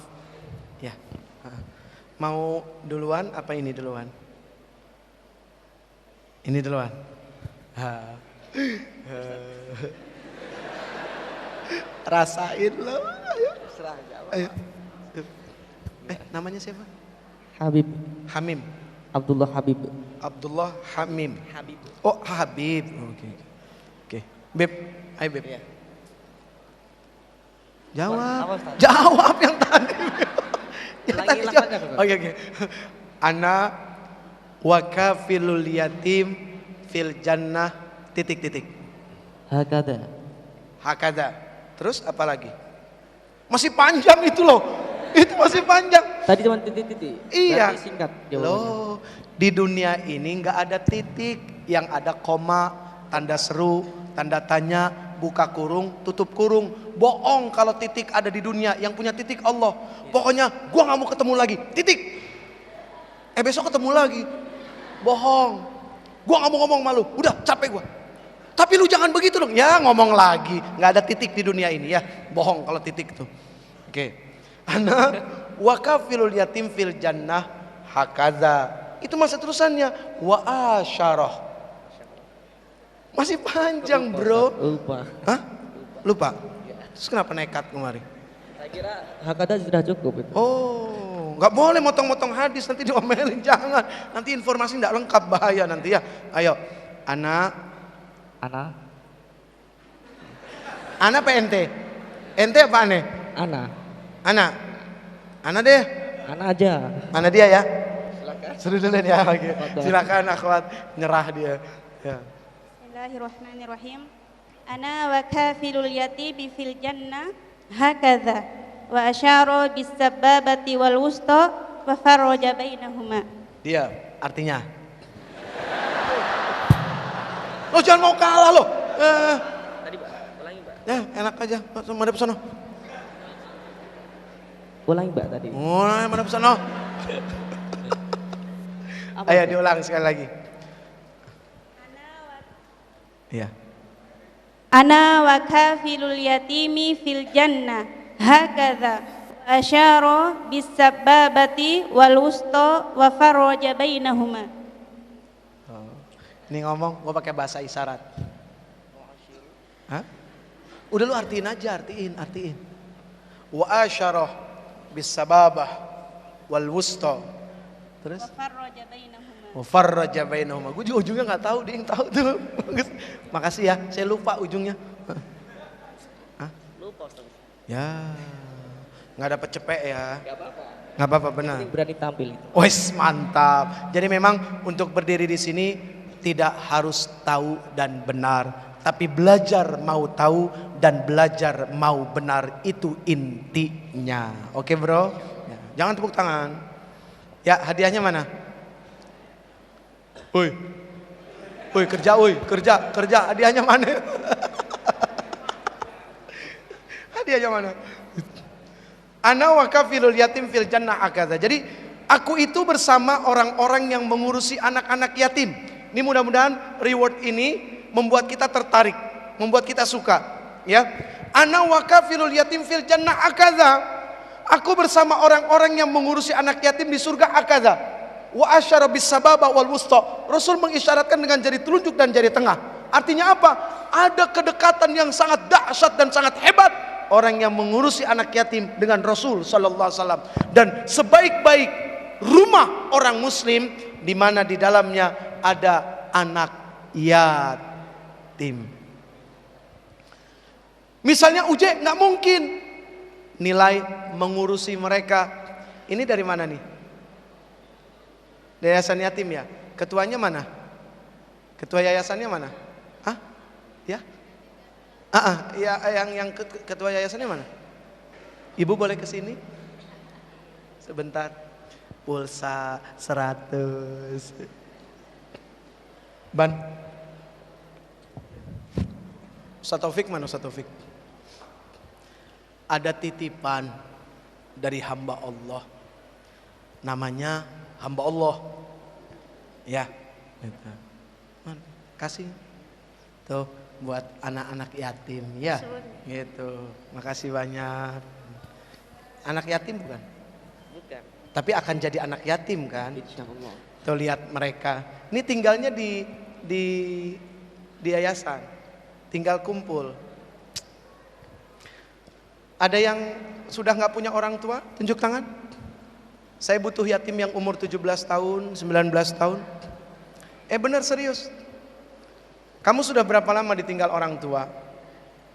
ya. Mau duluan apa ini duluan? Ini duluan. Rasain lo. Ayo. Namanya siapa? Habib. Hamim. Abdullah Habib. Abdullah Hamim. Habib. Oh, Habib. Oke. Beb, ayo Beb. Iya. Jawab yang tadi. Lagi lafaznya. Oke. Ana wa kafilul yatim fil jannah titik-titik. Hakada. Hakada. Terus apa lagi? Masih panjang itu loh. Itu masih panjang. Tadi cuma titik-titik. Iya. Berarti singkat jawabannya. Loh, di dunia ini nggak ada titik, yang ada koma, tanda seru, tanda tanya, buka kurung, tutup kurung. Bohong kalau titik ada di dunia, yang punya titik Allah. Pokoknya gua nggak mau ketemu lagi, titik. Besok ketemu lagi. Bohong. Gua nggak mau ngomong malu, udah capek gua. Tapi lu jangan begitu dong. Ya ngomong lagi, nggak ada titik di dunia ini ya. Bohong kalau titik tuh. Oke. Ana wa kafilul yatim fil jannah hakaza. Itu masa terusannya wa asyarah. Masih panjang, Bro. Lupa. Hah? Lupa? Terus kenapa nekat kemarin? Saya kira hakada sudah cukup itu. Oh, nggak boleh motong-motong hadis, nanti diomelin, jangan. Nanti informasi nggak lengkap, bahaya nanti ya. Ayo, anak. Ana apa ente? Ente apa aneh? Ana. Ana deh. Ana aja. Mana dia ya? Silakan. Suruh dulu ya. Oke. Silakan akhwat, nyerah dia. Ya. Bismillahirrahmanirrahim. Ana wa kafilul yatimi fil jannah hakadha wa asyara bis sababati wal wusta wa farraja bainahuma. Dia artinya. Lo jangan mau kalah lo. Tadi Mbak, ulangi Mbak. Ya, enak aja. Madep sono. Ulangi Mbak tadi. Oh, madep sono. Ayo diulang sekali lagi. Iya. Ana wa kafilul yatimi fil jannah hakadha wa asyara bis sababati wal wusta wa farraja bainahuma. Ini ngomong, gue pakai bahasa isyarat. Hah? Udah lu artiin aja, artiin. Wa asyarah bis sababah wal wusta. Terus? Wa farraja bainahuma. Gue juga ujungnya nggak tahu, dia yang tahu tuh. Makasih ya, saya lupa ujungnya. Hah? Lupa Ustaz. Ya, nggak dapat cepet ya. Nggak apa-apa, benar. Berani tampil itu. Wes mantap. Jadi memang untuk berdiri di sini tidak harus tahu dan benar, tapi belajar mau tahu dan belajar mau benar, itu intinya. Oke bro, ya, jangan tepuk tangan. Ya, hadiahnya mana? Woi kerja, hadiahnya mana? Hadiahnya mana? Ana wa kafilul yatim fil jannah akadha. Jadi aku itu bersama orang-orang yang mengurusi anak-anak yatim. Ini mudah-mudahan reward ini membuat kita tertarik, membuat kita suka, ya. Ana wa kafilul yatim fil jannah akadha. Aku bersama orang-orang yang mengurusi anak yatim di surga akadha. Wa asyara bis sababa wal wusta. Rasul mengisyaratkan dengan jari telunjuk dan jari tengah. Artinya apa? Ada kedekatan yang sangat dahsyat dan sangat hebat orang yang mengurusi anak yatim dengan Rasul sallallahu alaihi wasallam. Dan sebaik-baik rumah orang muslim di mana di dalamnya ada anak yatim. Misalnya Uje nggak mungkin nilai mengurusi mereka. Ini dari mana nih? Yayasan yatim ya. Ketuanya mana? Ketua yayasannya mana? Hah? Ya? Ya, yang ketua yayasannya mana? Ibu boleh ke sini? Sebentar. Pulsa 100. Ban. Ustaz Taufik mana Ustaz Taufik? Ada titipan dari hamba Allah. Namanya hamba Allah. Ya. Gitu. Kasih. Tuh buat anak-anak yatim ya. Gitu. Makasih banyak. Anak yatim bukan? Bukan. Tapi akan jadi anak yatim kan? Insyaallah. Tuh lihat mereka. Ini tinggalnya di yayasan. Tinggal kumpul. Ada yang sudah nggak punya orang tua? Tunjuk tangan. Saya butuh yatim yang umur 17 tahun, 19 tahun. Benar serius. Kamu sudah berapa lama ditinggal orang tua?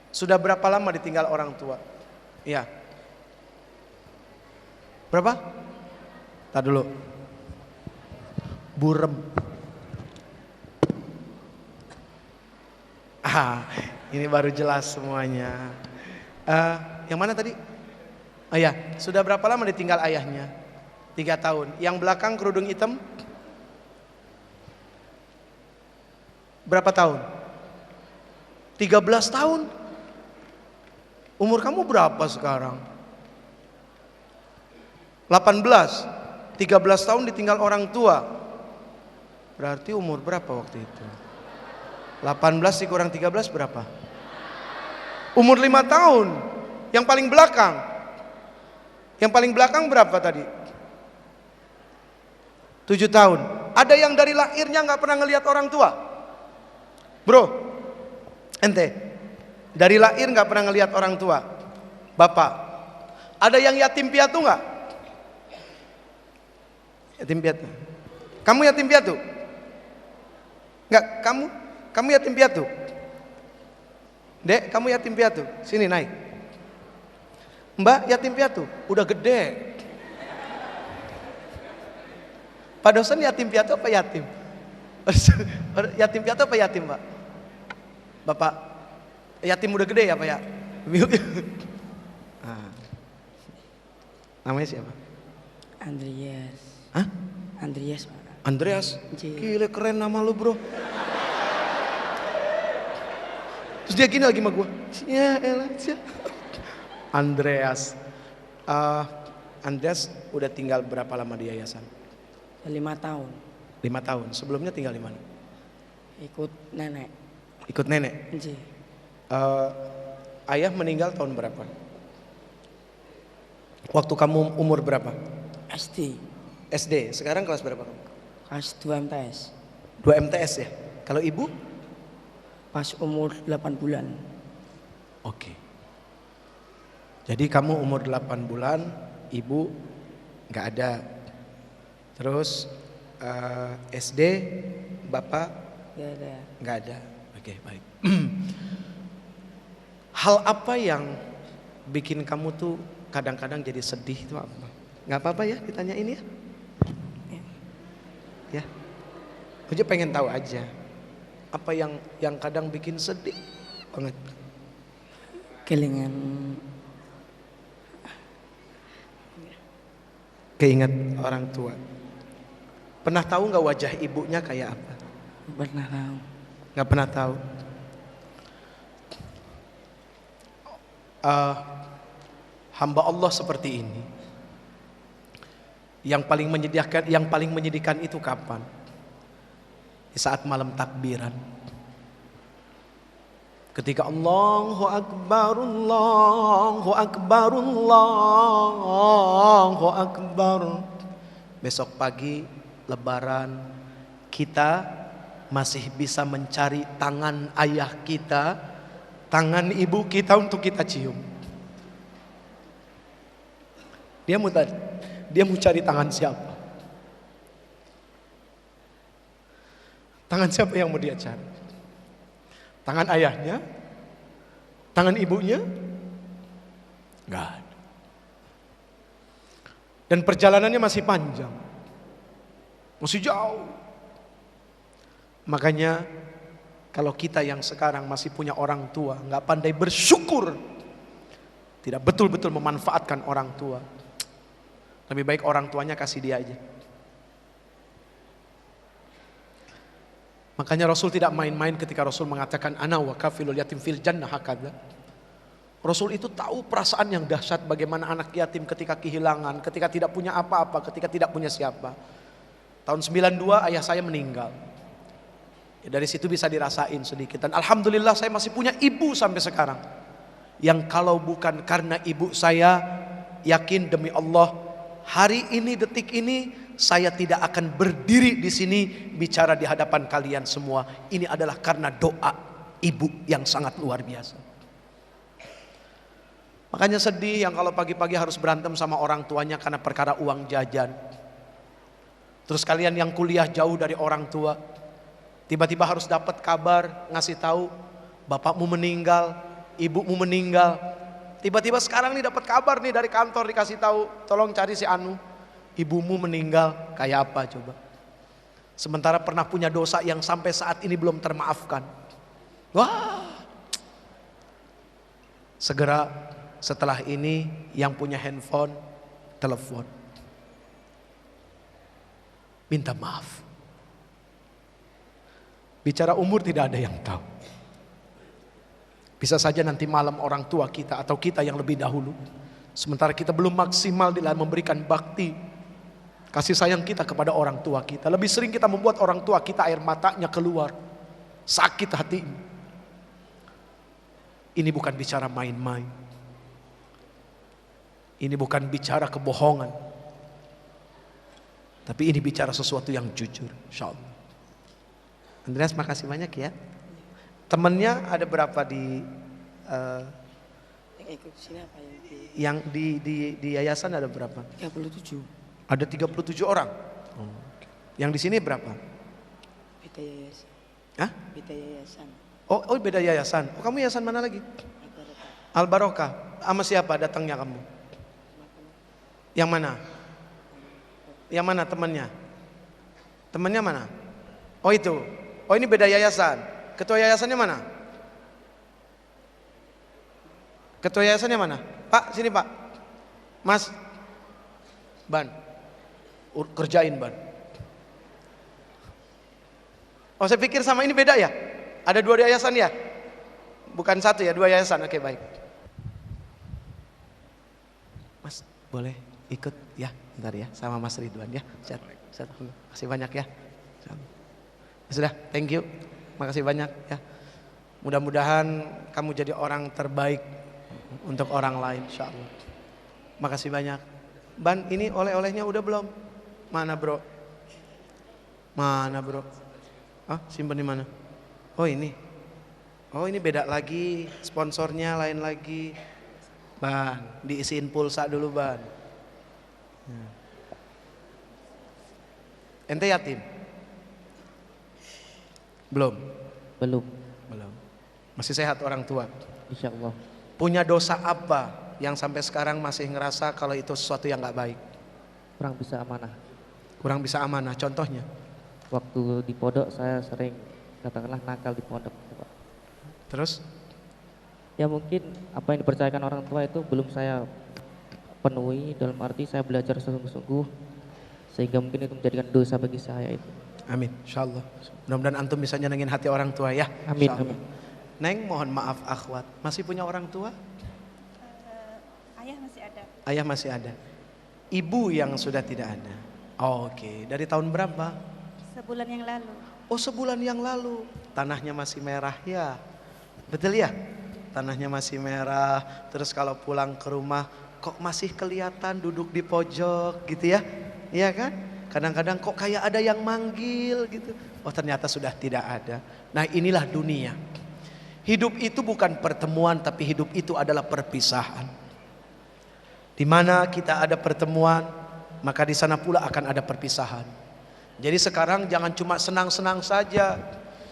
Sudah berapa lama ditinggal orang tua? Iya. Berapa? Tar dulu. Burem. Ini baru jelas semuanya. Yang mana tadi? Ayah, sudah berapa lama ditinggal ayahnya? 3 tahun. Yang belakang kerudung hitam? Berapa tahun? 13 tahun. Umur kamu berapa sekarang? 18. 13 tahun ditinggal orang tua. Berarti umur berapa waktu itu? 18 dikurang 13 berapa? Umur 5 tahun. Yang paling belakang. Yang paling belakang berapa tadi? 7 tahun. Ada yang dari lahirnya nggak pernah ngelihat orang tua? Bro, ente dari lahir nggak pernah ngelihat orang tua? Bapak, ada yang yatim piatu nggak? Yatim piatu. Kamu yatim piatu? Nggak, kamu yatim piatu? Dek, kamu yatim piatu? Sini naik. Mbak yatim piatu? Udah gede. Pak dosen yatim piatu apa yatim? Yatim piatu apa yatim, Pak? Bapak, yatim udah gede ya, Pak ya? Nah. Namanya siapa? Andreas. Hah? Andreas, Pak. Andreas? Gila keren nama lu, bro. Terus dia gini lagi sama gue. Ya elah, Andreas. Andreas udah tinggal berapa lama di yayasan? 5 tahun. 5 tahun. Sebelumnya tinggal di mana? Ikut nenek. Ikut nenek. Nji. Ayah meninggal tahun berapa? Waktu kamu umur berapa? SD. SD. Sekarang kelas berapa kamu? Kelas 2 MTS. 2 MTS ya. Kalau ibu? Pas umur 8 bulan. Oke. Jadi kamu umur 8 bulan, ibu nggak ada. Terus SD, bapak Gak ada. nggak ada. Oke, baik. Hal apa yang bikin kamu tuh kadang-kadang jadi sedih itu apa? Nggak apa-apa ya ditanyain ya? Ya. Aku pengen tahu aja. Apa yang kadang bikin sedih banget? Kelingan. Keinget orang tua. Pernah tahu nggak wajah ibunya kayak apa? Pernah tahu. Nggak pernah tahu. Hamba Allah seperti ini. Yang paling menyedihkan itu kapan? Di saat malam takbiran. Ketika Allahu Akbar, Allahu Akbar, Allahu Akbar. Besok pagi Lebaran, kita masih bisa mencari tangan ayah kita, tangan ibu kita untuk kita cium. Dia mau cari tangan siapa? Tangan siapa yang mau dia cari? Tangan ayahnya? Tangan ibunya? Enggak ada. Dan perjalanannya masih panjang. Masih jauh. Makanya kalau kita yang sekarang masih punya orang tua, nggak pandai bersyukur, tidak betul-betul memanfaatkan orang tua, lebih baik orang tuanya kasih dia aja. Makanya Rasul tidak main-main ketika Rasul mengatakan ana wa kafilul yatim fil jannah hakadha. Rasul itu tahu perasaan yang dahsyat bagaimana anak yatim ketika kehilangan, ketika tidak punya apa-apa, ketika tidak punya siapa. Tahun 92 ayah saya meninggal. Ya, dari situ bisa dirasain sedikit. Dan alhamdulillah saya masih punya ibu sampai sekarang. Yang kalau bukan karena ibu saya, yakin demi Allah, hari ini, detik ini, saya tidak akan berdiri di sini bicara di hadapan kalian semua. Ini adalah karena doa ibu yang sangat luar biasa. Makanya sedih yang kalau pagi-pagi harus berantem sama orang tuanya karena perkara uang jajan. Terus kalian yang kuliah jauh dari orang tua, tiba-tiba harus dapat kabar ngasih tahu bapakmu meninggal, ibumu meninggal. Tiba-tiba sekarang nih dapat kabar nih dari kantor dikasih tahu, tolong cari si Anu, ibumu meninggal. Kayak apa coba? Sementara pernah punya dosa yang sampai saat ini belum termaafkan. Wah, segera setelah ini yang punya handphone telepon, minta maaf. Bicara umur tidak ada yang tahu. Bisa saja nanti malam orang tua kita atau kita yang lebih dahulu, sementara kita belum maksimal dalam memberikan bakti kasih sayang kita kepada orang tua kita. Lebih sering kita membuat orang tua kita air matanya keluar, sakit hati. Ini bukan bicara main-main. Ini bukan bicara kebohongan. Tapi ini bicara sesuatu yang jujur, insyaallah. Andreas, makasih banyak ya. Temennya ada berapa di Yang ikut sini apa yang di yayasan ada berapa? 37. Ada 37 orang. Yang di sini berapa? Beda yayasan. Hah? Beda yayasan. Oh beda yayasan. Oh, kamu yayasan mana lagi? Al Barokah. Sama siapa datangnya kamu? Yang mana? Yang mana temannya? Temannya mana? Oh itu. Oh ini beda yayasan. Ketua yayasannya mana? Ketua yayasannya mana? Pak, sini Pak. Mas. Ban. Kerjain Ban. Oh saya pikir sama ini beda ya? Ada 2 yayasan ya? Bukan 1 ya, 2 yayasan. Oke baik. Mas boleh ikut ya, bentar ya, sama Mas Ridwan ya. Terima kasih banyak ya. Sudah, thank you. Makasih banyak ya. Mudah-mudahan kamu jadi orang terbaik untuk orang lain, insyaallah. Makasih banyak. Ban, ini oleh-olehnya udah belum? Mana bro? Mana bro? Ah, simpen di mana? Oh ini. Oh ini beda lagi, sponsornya lain lagi. Ban, diisiin pulsa dulu Ban. Ente yatim? Belum? Belum, Belum. Masih sehat orang tua? insya Allah. Punya dosa apa yang sampai sekarang masih ngerasa kalau itu sesuatu yang gak baik? Kurang bisa amanah. Kurang bisa amanah, contohnya? Waktu di pondok saya sering katakanlah nakal di pondok. Pak. Terus? Ya mungkin apa yang dipercayakan orang tua itu belum saya penuhi, dalam arti saya belajar sungguh-sungguh sehingga mungkin itu menjadikan dosa bagi saya itu. Amin, insyaallah. Mudah-mudahan antum bisa nyenengin hati orang tua ya. Amin, Insyaallah. amin. Neng, mohon maaf akhwat, masih punya orang tua? Ayah masih ada. Ayah masih ada. Ibu yang sudah tidak ada. Oke, dari tahun berapa? Sebulan yang lalu. Oh, sebulan yang lalu. Tanahnya masih merah ya. Betul ya? Tanahnya masih merah. Terus kalau pulang ke rumah kok masih kelihatan duduk di pojok gitu ya. Iya kan? Kadang-kadang kok kayak ada yang manggil gitu. Oh ternyata sudah tidak ada. Nah inilah dunia. Hidup itu bukan pertemuan, tapi hidup itu adalah perpisahan. Di mana kita ada pertemuan, maka di sana pula akan ada perpisahan. Jadi sekarang jangan cuma senang-senang saja.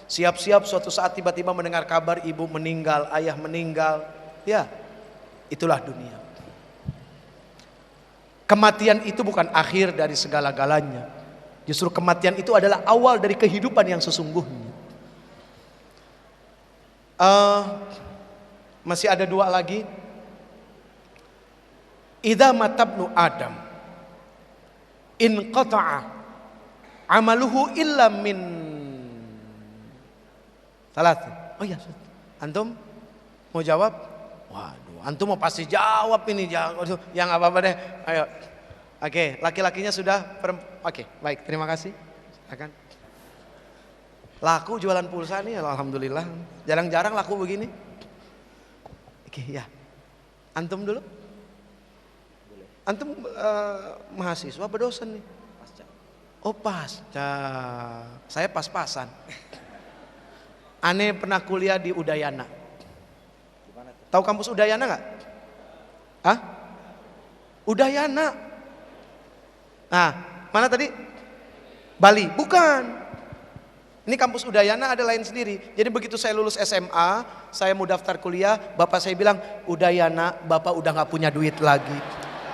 Siap-siap suatu saat tiba-tiba mendengar kabar ibu meninggal, ayah meninggal. Ya, itulah dunia. Kematian itu bukan akhir dari segala-galanya. Justru kematian itu adalah awal dari kehidupan yang sesungguhnya. Masih ada 2 lagi. Idza matabnu Adam inqata'a amaluhu illa min salat. Oh iya, antum mau jawab? Waduh, antum mau pasti jawab ini. Yang apa-apa deh. Ayo. Oke, laki-lakinya sudah Oke, baik, terima kasih. Akan laku jualan pulsa nih, alhamdulillah. Jarang-jarang laku begini. Oke, ya. Antum dulu. Antum mahasiswa apa dosen nih? Oh pasca. Saya pas-pasan. Aneh pernah kuliah di Udayana. Tahu kampus Udayana nggak? Hah? Udayana. Nah, mana tadi? Bali. Bukan. Ini kampus Udayana ada lain sendiri. Jadi begitu saya lulus SMA, saya mau daftar kuliah, bapak saya bilang, Udayana, bapak udah nggak punya duit lagi.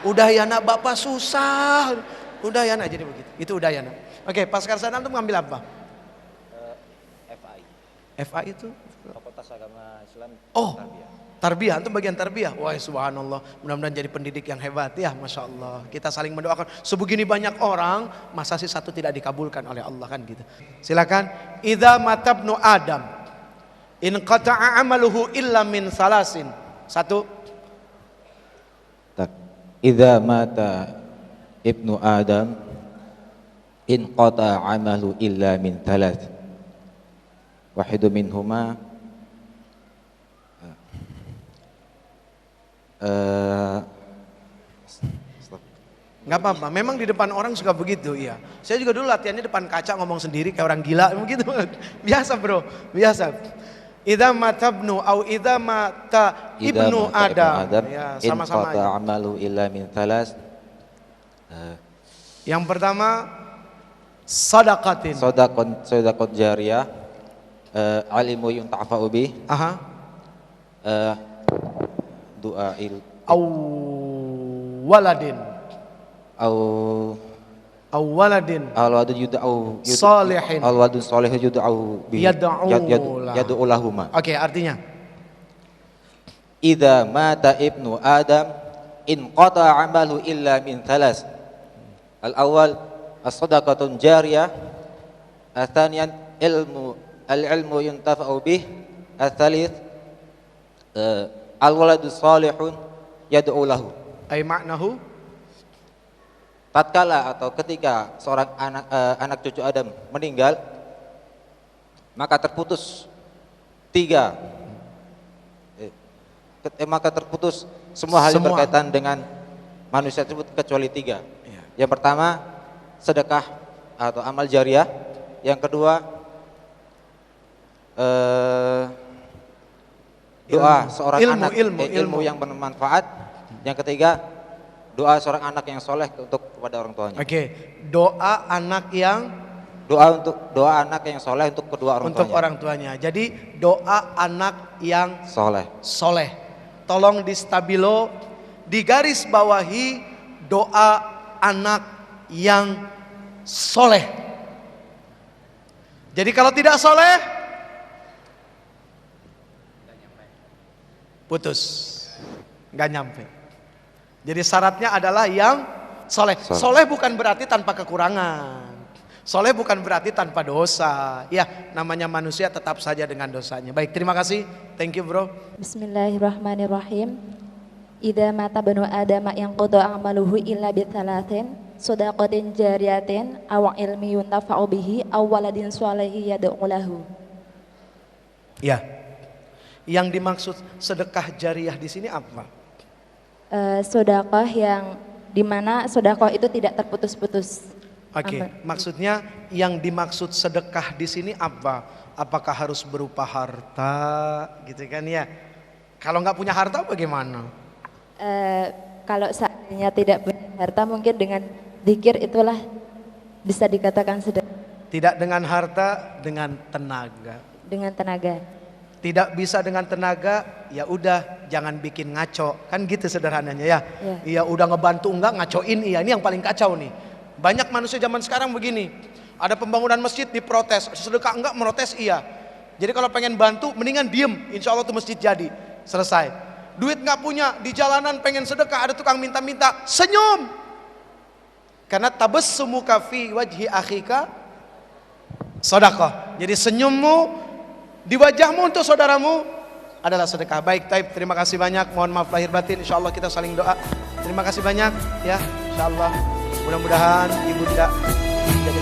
Udayana, bapak susah. Udayana, jadi begitu. Itu Udayana. Oke, pas sarjana antum ngambil apa? FAI. FA itu? Fakultas Agama Islam. Oh, Tarbiyah. Tarbiyah, itu bagian tarbiyah. Wah subhanallah, mudah-mudahan jadi pendidik yang hebat ya, Masya Allah. Kita saling mendoakan, sebegini banyak orang, masa sih satu tidak dikabulkan oleh Allah kan gitu. Silakan. Idza matabnu Adam, in qata'a amaluhu illa min salasin. Satu. Idza mata ibnu Adam, in qata'a amalu illa min thalath. Wahidu minhuma Nggak apa-apa, memang di depan orang suka begitu, iya. Saya juga dulu latihannya depan kaca ngomong sendiri kayak orang gila, begitu. Biasa bro, biasa. Idza matabnu au idza mata ibnu Adam. Ya, sama-sama in aja. amalu illa min thalas. Yang pertama sadaqatin. Sadaqat jariyah, alimu yuntafa'u bih, Aha. doa Au waladin. au Waladin al-wadud yud'au salihin. al-wadud salih yud'au bihi yad'u lahuma. Oke, artinya Idza mata ibnu Adam in qata'a amalu illa min thalas. Al-awwal as-sadaqatun jariyah, ats-tsaniyan al-ilmu yuntafa'u bih, ats-tsalits al-waladu salihun yad'u lahu. ay maknahu Tatkala atau ketika seorang anak cucu Adam meninggal, maka terputus semua hal yang berkaitan dengan manusia tersebut kecuali 3. Yang pertama sedekah atau amal jariah, yang kedua doa seorang anak, ilmu yang bermanfaat, yang ketiga doa seorang anak yang soleh kepada orang tuanya. Oke, doa anak yang Doa anak yang soleh untuk kedua orang untuk tuanya. orang tuanya. Jadi doa anak yang soleh. Tolong di stabilo, di garis bawahi doa anak yang soleh. Jadi kalau tidak soleh, putus, nggak nyampe. Jadi syaratnya adalah yang soleh. Soleh bukan berarti tanpa kekurangan. Soleh bukan berarti tanpa dosa. Ya, namanya manusia tetap saja dengan dosanya. Baik, terima kasih. Thank you bro. Bismillahirrahmanirrahim. Idza mata banu adama yang qada amaluhu illa bi thalathin, shadaqatin jariyatin, aw ilmi yuntafa'u bihi, aw waladin shalihin yad'u lahu. Ya. Yang dimaksud sedekah jariah di sini apa? Sedekah yang dimana sedekah itu tidak terputus-putus. Oke, maksudnya yang dimaksud sedekah di sini apa? Apakah harus berupa harta, gitu kan ya? Kalau nggak punya harta bagaimana? Kalau seandainya tidak punya harta, mungkin dengan zikir itulah bisa dikatakan sedekah. Tidak dengan harta, dengan tenaga. Dengan tenaga. Tidak bisa dengan tenaga, ya udah jangan bikin ngaco, kan gitu sederhananya ya. Iya udah ngebantu enggak ngacoin, iya ini yang paling kacau nih. Banyak manusia zaman sekarang begini, ada pembangunan masjid diprotes, sedekah enggak, merotes iya. Jadi kalau pengen bantu mendingan diem, insya Allah tuh masjid jadi, selesai. Duit nggak punya, di jalanan pengen sedekah ada tukang minta-minta, senyum. Karena tabassumuka fi wajhi akhika sedekah. Jadi senyummu di wajahmu untuk saudaramu adalah sedekah. Baik, Taib, terima kasih banyak. Mohon maaf lahir batin. Insya Allah kita saling doa. Terima kasih banyak ya. Insya Allah mudah-mudahan ibu tidak jadi